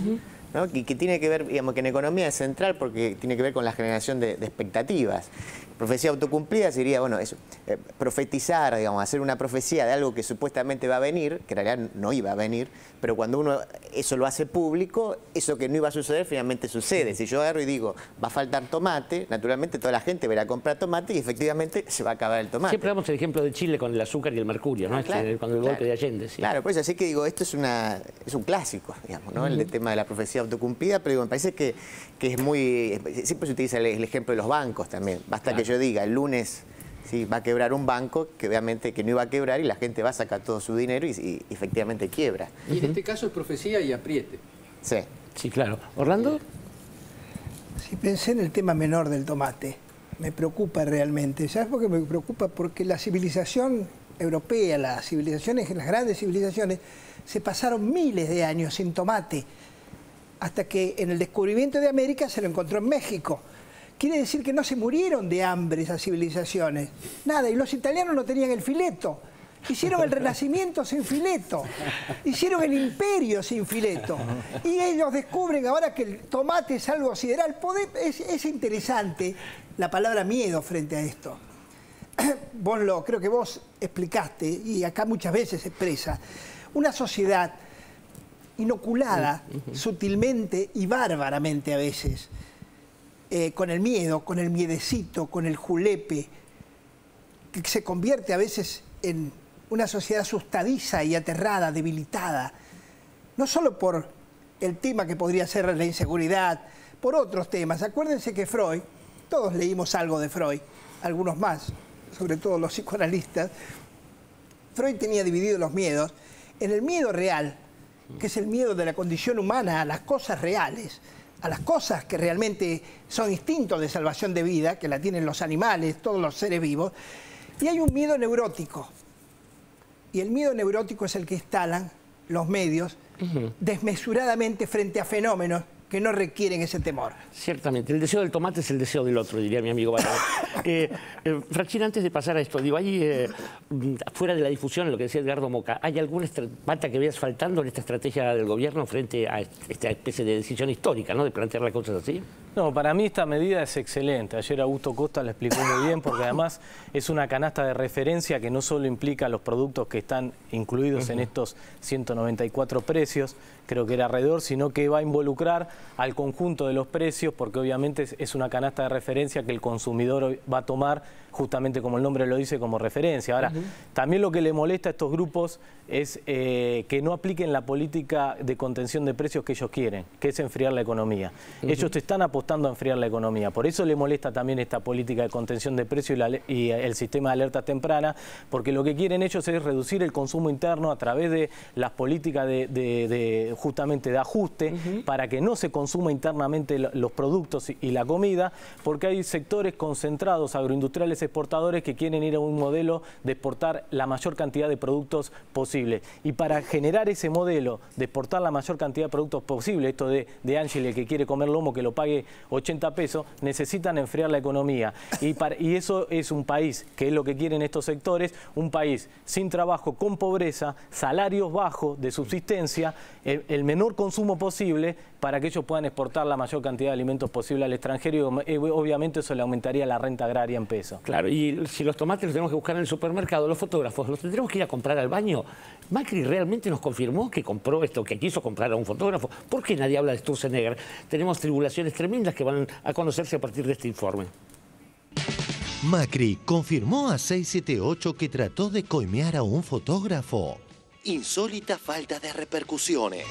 S6: ¿no? Y que tiene que ver, digamos, que en economía es central porque tiene que ver con la generación de expectativas. Profecía autocumplida sería, bueno, eso, profetizar, digamos, hacer una profecía de algo que supuestamente va a venir, que en realidad no iba a venir, pero cuando uno eso lo hace público, eso que no iba a suceder finalmente sucede. Si yo agarro y digo, va a faltar tomate, naturalmente toda la gente verá a comprar tomate y efectivamente se va a acabar el tomate.
S2: Siempre damos el ejemplo de Chile con el azúcar y el mercurio, ¿no?
S6: Claro,
S2: cuando el golpe de Allende. Sí.
S6: Claro, pues así que digo, esto es un clásico, digamos, ¿no? El tema de la profecía autocumplida, pero digo, me parece que es muy... Siempre se utiliza el ejemplo de los bancos también. Basta que yo diga, el lunes sí, va a quebrar un banco, que obviamente que no iba a quebrar y la gente va a sacar todo su dinero y efectivamente quiebra.
S4: Y en este caso es profecía y apriete.
S6: Sí.
S2: Sí, claro. ¿Orlando?
S7: Sí, pensé en el tema menor del tomate. Me preocupa realmente. ¿Sabes por qué me preocupa? Porque la civilización europea, las grandes civilizaciones, se pasaron miles de años sin tomate, hasta que en el descubrimiento de América se lo encontró en México. Quiere decir que no se murieron de hambre esas civilizaciones. Nada, y los italianos no tenían el fileto. Hicieron el Renacimiento sin fileto. Hicieron el Imperio sin fileto. Y ellos descubren ahora que el tomate es algo sideral. Es interesante la palabra miedo frente a esto. Creo que vos explicaste, y acá muchas veces se expresa, una sociedad inoculada sutilmente y bárbaramente a veces, con el miedo, con el miedecito, con el julepe, que se convierte a veces en una sociedad asustadiza y aterrada, debilitada, no solo por el tema que podría ser la inseguridad, por otros temas. Acuérdense que Freud, todos leímos algo de Freud, algunos más, sobre todo los psicoanalistas. Freud tenía dividido los miedos en el miedo real, que es el miedo de la condición humana a las cosas reales, a las cosas que realmente son instintos de salvación de vida, que la tienen los animales, todos los seres vivos, y hay un miedo neurótico. Y el miedo neurótico es el que instalan los medios desmesuradamente frente a fenómenos que no requieren ese temor.
S2: Ciertamente, el deseo del tomate es el deseo del otro, diría mi amigo Barón. Francina, antes de pasar a esto, digo, ahí, fuera de la difusión, lo que decía Edgardo Moca, ¿hay alguna pata que veas faltando en esta estrategia del gobierno frente a esta especie de decisión histórica, ¿no?, de plantear las cosas así?
S3: No, para mí esta medida es excelente. Ayer Augusto Costa la explicó muy bien, porque además es una canasta de referencia que no solo implica los productos que están incluidos en estos 194 precios, creo que era alrededor, sino que va a involucrar al conjunto de los precios, porque obviamente es una canasta de referencia que el consumidor va a tomar, justamente como el nombre lo dice, como referencia. Ahora, también lo que le molesta a estos grupos es que no apliquen la política de contención de precios que ellos quieren, que es enfriar la economía. Ellos te están apostando a enfriar la economía. Por eso le molesta también esta política de contención de precios y el sistema de alerta temprana, porque lo que quieren ellos es reducir el consumo interno a través de las políticas justamente de ajuste, para que no se consuma internamente los productos y la comida, porque hay sectores concentrados agroindustriales exportadores que quieren ir a un modelo de exportar la mayor cantidad de productos posible. Y para generar ese modelo de exportar la mayor cantidad de productos posible, esto de Ángel, que quiere comer lomo que lo pague 80 pesos, necesitan enfriar la economía. Y eso es un país, que es lo que quieren estos sectores, un país sin trabajo, con pobreza, salarios bajos de subsistencia, el menor consumo posible, para que ellos puedan exportar la mayor cantidad de alimentos posible al extranjero, y obviamente eso le aumentaría la renta agraria en pesos.
S2: Claro, y si los tomates los tenemos que buscar en el supermercado, los fotógrafos los tendremos que ir a comprar al baño. Macri realmente nos confirmó que compró esto, que quiso comprar a un fotógrafo. ¿Por qué nadie habla de Sturzenegger? Tenemos tribulaciones tremendas que van a conocerse a partir de este informe.
S1: Macri confirmó a 678 que trató de coimear a un fotógrafo. Insólita falta de repercusiones.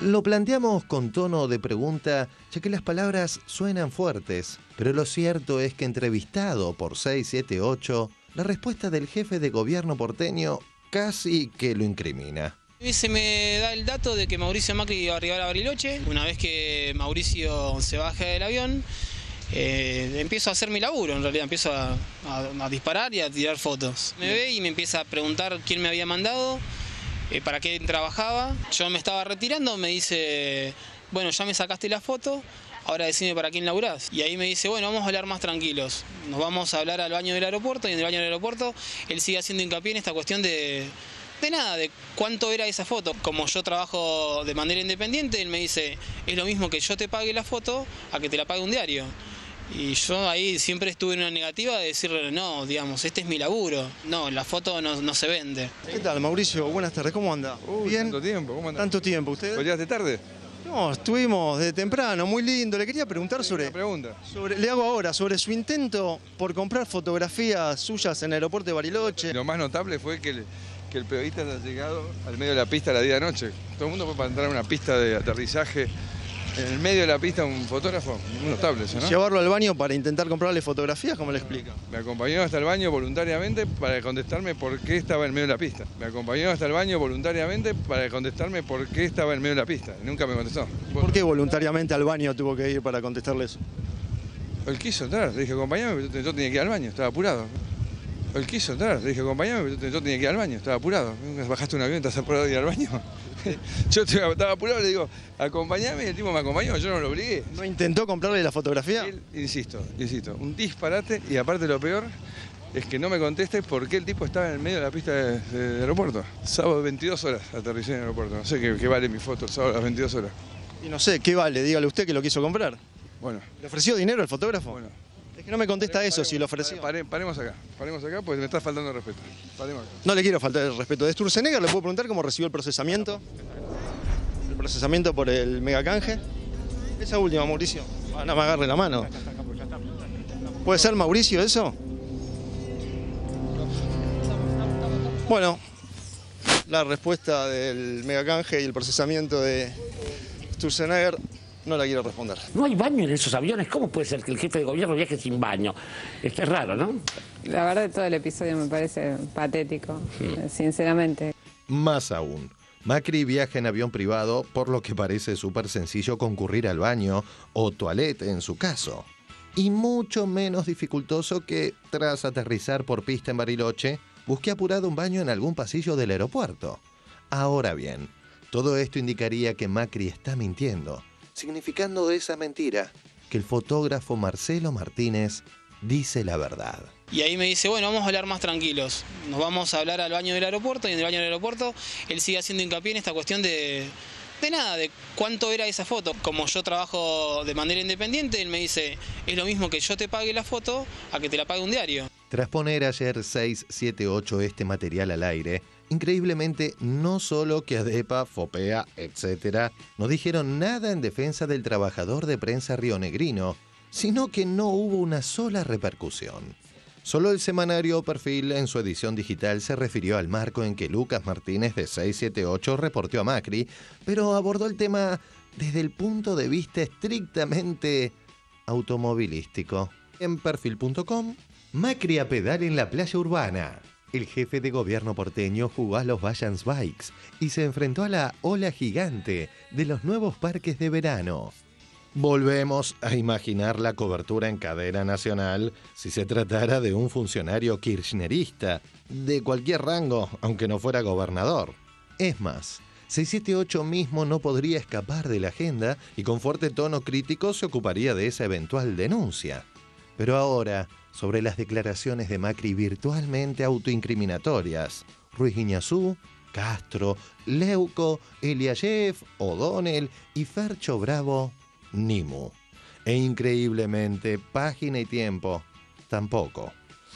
S1: Lo planteamos con tono de pregunta, ya que las palabras suenan fuertes, pero lo cierto es que entrevistado por 678, la respuesta del jefe de gobierno porteño casi que lo incrimina.
S10: Se me da el dato de que Mauricio Macri iba a arribar a Bariloche. Una vez que Mauricio se baja del avión, empiezo a hacer mi laburo, en realidad empiezo a disparar y a tirar fotos. Me ve y me empieza a preguntar quién me había mandado, para qué trabajaba. Yo me estaba retirando, me dice, bueno, ya me sacaste la foto, ahora decime para quién laburás. Y ahí me dice, bueno, vamos a hablar más tranquilos. Nos vamos a hablar al baño del aeropuerto, y en el baño del aeropuerto él sigue haciendo hincapié en esta cuestión de de nada, de cuánto era esa foto. Como yo trabajo de manera independiente, él me dice, es lo mismo que yo te pague la foto a que te la pague un diario. Y yo ahí siempre estuve en una negativa de decirle, no, digamos, este es mi laburo. No, la foto no se vende.
S8: ¿Qué tal, Mauricio? Buenas tardes, ¿cómo anda? ¿Bien?
S11: ¿Tanto tiempo? ¿Cómo anda?
S8: ¿Tanto tiempo? ¿Usted?
S11: ¿Llegaste tarde?
S8: No, estuvimos de temprano, muy lindo. Le quería preguntar sobre... Le hago ahora, sobre su intento por comprar fotografías suyas en el aeropuerto de Bariloche.
S11: Lo más notable fue que el periodista haya llegado al medio de la pista a la 10 de la noche. Todo el mundo fue para entrar a una pista de aterrizaje. En el medio de la pista un fotógrafo, muy notable eso, ¿no?
S8: Llevarlo al baño para intentar comprarle fotografías, ¿cómo le explica?
S11: Me acompañó hasta el baño voluntariamente para contestarme por qué estaba en medio de la pista. Me acompañó hasta el baño voluntariamente para contestarme por qué estaba en medio de la pista. Y nunca me contestó.
S8: ¿Por qué voluntariamente al baño tuvo que ir para contestarle eso?
S11: Él quiso entrar, le dije acompañame, yo tenía que ir al baño, estaba apurado. Él quiso entrar, le dije acompañame, yo tenía que ir al baño, estaba apurado. ¿Bajaste un avión, estás apurado de ir al baño? Yo estaba apurado, le digo, acompañame, y el tipo me acompañó, yo no lo obligué.
S8: ¿No intentó comprarle la fotografía?
S11: Insisto, un disparate, y aparte lo peor es que no me conteste por qué el tipo estaba en el medio de la pista del aeropuerto. Sábado 22 horas aterricé en el aeropuerto, no sé qué vale mi foto el sábado a las 22 horas.
S8: Y no sé, ¿qué vale? Dígale usted que lo quiso comprar.
S11: Bueno.
S8: ¿Le ofreció dinero el fotógrafo?
S11: Bueno.
S8: Es que no me contesta eso, si lo ofreció.
S11: Paremos acá, pues me está faltando el respeto. Paremos acá.
S8: No le quiero faltar el respeto. De Sturzenegger le puedo preguntar cómo recibió el procesamiento. El procesamiento por el megacanje. Esa última, Mauricio. No me agarre la mano. ¿Puede ser Mauricio eso? Bueno, la respuesta del megacanje y el procesamiento de Sturzenegger no la quiero responder.
S2: ¿No hay baño en esos aviones? ¿Cómo puede ser que el jefe de gobierno viaje sin baño? Esto es raro, ¿no?
S15: La verdad, todo el episodio me parece patético, sinceramente.
S1: Más aún, Macri viaja en avión privado, por lo que parece súper sencillo concurrir al baño o toilette en su caso. Y mucho menos dificultoso que, tras aterrizar por pista en Bariloche, busque apurado un baño en algún pasillo del aeropuerto. Ahora bien, todo esto indicaría que Macri está mintiendo, significando esa mentira que el fotógrafo Marcelo Martínez dice la verdad.
S10: Y ahí me dice, bueno, vamos a hablar más tranquilos. Nos vamos a hablar al baño del aeropuerto, y en el baño del aeropuerto él sigue haciendo hincapié en esta cuestión de nada, de cuánto era esa foto. Como yo trabajo de manera independiente, él me dice, es lo mismo que yo te pague la foto a que te la pague un diario.
S1: Tras poner ayer 6, 7, 8 este material al aire, increíblemente, no solo que ADEPA, FOPEA, etc., no dijeron nada en defensa del trabajador de prensa rionegrino, sino que no hubo una sola repercusión. Solo el semanario Perfil, en su edición digital, se refirió al marco en que Lucas Martínez de 678 reportó a Macri, pero abordó el tema desde el punto de vista estrictamente automovilístico. En perfil.com, Macri a pedal en la playa urbana. El jefe de gobierno porteño jugó a los Vallance Bikes y se enfrentó a la ola gigante de los nuevos parques de verano. Volvemos a imaginar la cobertura en cadena nacional si se tratara de un funcionario kirchnerista, de cualquier rango, aunque no fuera gobernador. Es más, 678 mismo no podría escapar de la agenda y con fuerte tono crítico se ocuparía de esa eventual denuncia. Pero ahora, sobre las declaraciones de Macri virtualmente autoincriminatorias, Ruiz Guiñazú, Castro, Leuco, Eliayev, O'Donnell y Fercho Bravo, Nimu. E increíblemente, Página y Tiempo tampoco.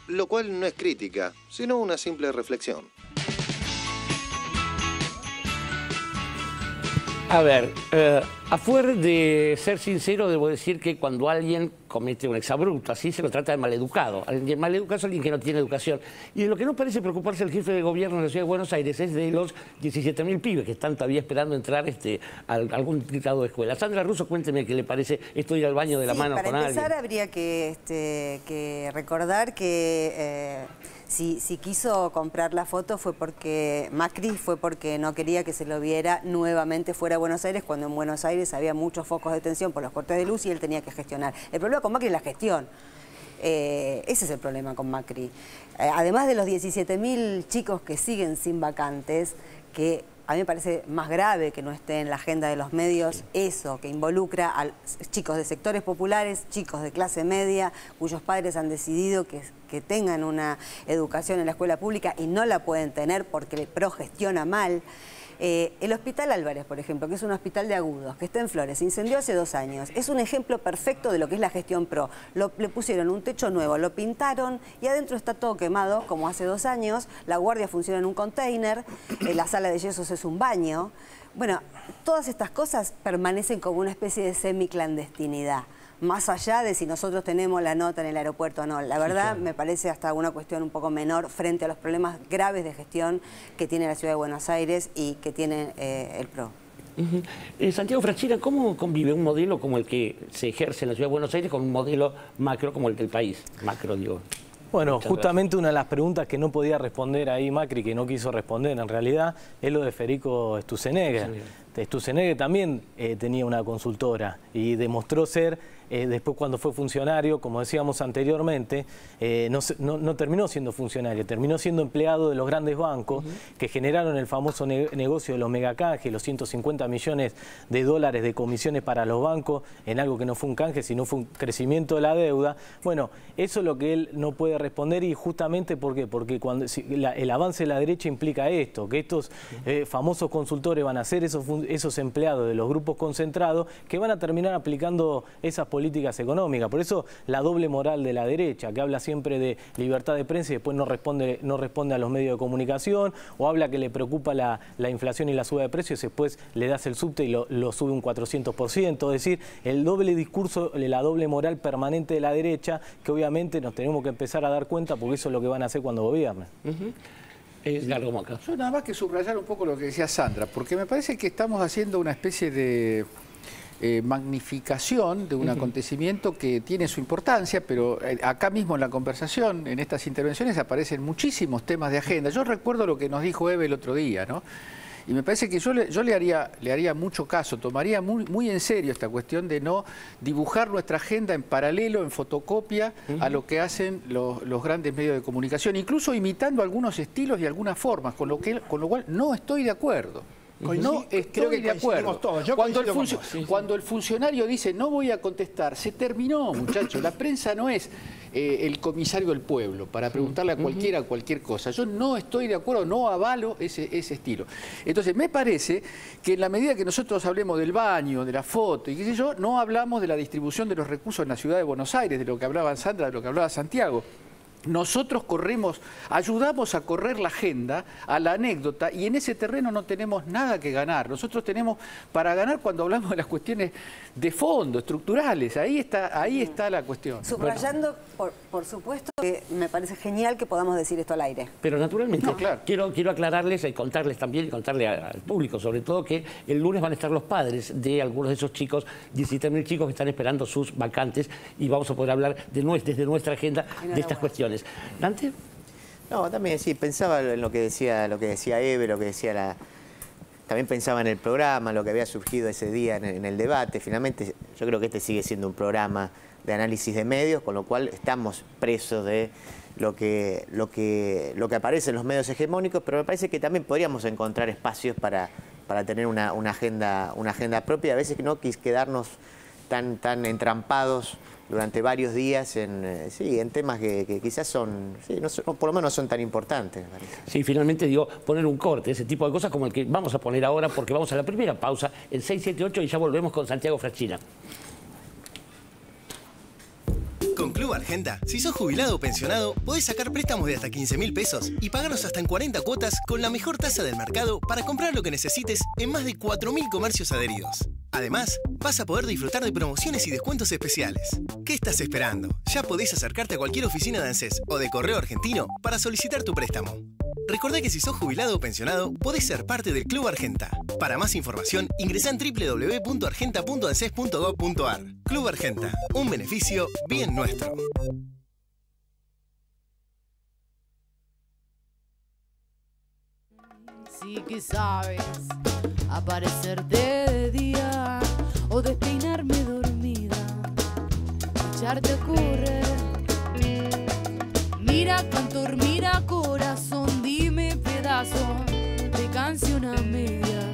S1: Lo cual no es crítica, sino una simple reflexión.
S2: A ver, a fuer de ser sincero, debo decir que cuando alguien comete un exabrupto, así se lo trata de maleducado. Alguien maleducado es alguien que no tiene educación. Y de lo que no parece preocuparse el jefe de gobierno de la Ciudad de Buenos Aires es de los 17.000 pibes que están todavía esperando entrar a algún grado de escuela. Sandra Russo, cuénteme qué le parece esto de ir al baño de la mano con alguien.
S5: Para empezar, habría que recordar que si quiso comprar la foto fue porque Macri no quería que se lo viera nuevamente fuera de Buenos Aires, cuando en Buenos Aires había muchos focos de tensión por los cortes de luz y él tenía que gestionar. El problema con Macri es la gestión. Ese es el problema con Macri. Además de los 17.000 chicos que siguen sin vacantes, que a mí me parece más grave que no esté en la agenda de los medios eso, que involucra a chicos de sectores populares, chicos de clase media, cuyos padres han decidido que tengan una educación en la escuela pública y no la pueden tener porque el PRO gestiona mal. El Hospital Álvarez, por ejemplo, que es un hospital de agudos, que está en Flores, se incendió hace 2 años. Es un ejemplo perfecto de lo que es la gestión PRO. Le pusieron un techo nuevo, lo pintaron y adentro está todo quemado, como hace 2 años. La guardia funciona en un container, la sala de yesos es un baño. Bueno, todas estas cosas permanecen como una especie de semiclandestinidad. Más allá de si nosotros tenemos la nota en el aeropuerto o no. La verdad, me parece hasta una cuestión un poco menor frente a los problemas graves de gestión que tiene la Ciudad de Buenos Aires y que tiene el PRO.
S2: Santiago Fraschina, ¿cómo convive un modelo como el que se ejerce en la Ciudad de Buenos Aires con un modelo macro como el del país? Macro, digo.
S3: Bueno, justamente una de las preguntas que no podía responder ahí Macri, que no quiso responder en realidad, es lo de Federico Sturzenegger. Sturzenegger también tenía una consultora y demostró ser, después cuando fue funcionario, como decíamos anteriormente, no terminó siendo funcionario, terminó siendo empleado de los grandes bancos que generaron el famoso negocio de los megacanjes, los 150 millones de dólares de comisiones para los bancos, en algo que no fue un canje, sino fue un crecimiento de la deuda. Bueno, eso es lo que él no puede responder y justamente ¿por qué? Porque el avance de la derecha implica esto, que estos famosos consultores van a ser esos empleados de los grupos concentrados que van a terminar aplicando esas políticas económicas. Por eso la doble moral de la derecha, que habla siempre de libertad de prensa y después no responde a los medios de comunicación, o habla que le preocupa la inflación y la suba de precios y después le das el subte y lo sube un 400%. Es decir, el doble discurso, la doble moral permanente de la derecha, que obviamente nos tenemos que empezar a dar cuenta porque eso es lo que van a hacer cuando gobiernen.
S4: Yo nada más que subrayar un poco lo que decía Sandra, porque me parece que estamos haciendo una especie de magnificación de un acontecimiento que tiene su importancia, pero acá mismo en la conversación, en estas intervenciones, aparecen muchísimos temas de agenda. Yo recuerdo lo que nos dijo Eve el otro día, ¿no? Y me parece que yo le haría mucho caso, tomaría muy en serio esta cuestión de no dibujar nuestra agenda en paralelo, en fotocopia, a lo que hacen los grandes medios de comunicación, incluso imitando algunos estilos y algunas formas, con lo cual no estoy de acuerdo. No estoy de acuerdo. Cuando el funcionario dice no voy a contestar, se terminó, muchachos. La prensa no es el comisario del pueblo para preguntarle a cualquiera cualquier cosa. Yo no estoy de acuerdo, no avalo ese estilo. Entonces me parece que en la medida que nosotros hablemos del baño, de la foto y qué sé yo, no hablamos de la distribución de los recursos en la Ciudad de Buenos Aires, de lo que hablaba Sandra, de lo que hablaba Santiago. Nosotros ayudamos a correr la agenda, a la anécdota, y en ese terreno no tenemos nada que ganar. Nosotros tenemos para ganar cuando hablamos de las cuestiones de fondo, estructurales. Ahí está la cuestión.
S5: Subrayando, por supuesto, que me parece genial que podamos decir esto al aire.
S2: Pero naturalmente,
S5: claro.
S2: quiero aclararles y contarles también, y contarle al público, sobre todo, que el lunes van a estar los padres de algunos de esos chicos, 17.000 chicos que están esperando sus vacantes, y vamos a poder hablar desde nuestra agenda de estas cuestiones. ¿Dante?
S6: No, también sí, pensaba en lo que decía Eve, también pensaba en el programa, lo que había surgido ese día en el debate. Finalmente, yo creo que este sigue siendo un programa de análisis de medios, con lo cual estamos presos de lo que aparece en los medios hegemónicos, pero me parece que también podríamos encontrar espacios para tener una agenda propia, a veces no quedarnos tan entrampados durante varios días en temas que quizás por lo menos no son tan importantes.
S2: Sí, finalmente digo, poner un corte, ese tipo de cosas como el que vamos a poner ahora, porque vamos a la primera pausa en 678 y ya volvemos con Santiago Fraschina.
S9: Con Club Argenta, si sos jubilado o pensionado, podés sacar préstamos de hasta 15.000 pesos y pagarlos hasta en 40 cuotas con la mejor tasa del mercado para comprar lo que necesites en más de 4.000 comercios adheridos. Además, vas a poder disfrutar de promociones y descuentos especiales. ¿Qué estás esperando? Ya podés acercarte a cualquier oficina de ANSES o de Correo Argentino para solicitar tu préstamo. Recordá que si sos jubilado o pensionado, podés ser parte del Club Argenta. Para más información, ingresá en www.argenta.anses.gov.ar. Club Argenta, un beneficio bien nuestro.
S13: Sí que sabes aparecerte de día o despeinarme dormida, echarte a correr. Mira cantor, mira corazón, dime pedazo de canción a mí.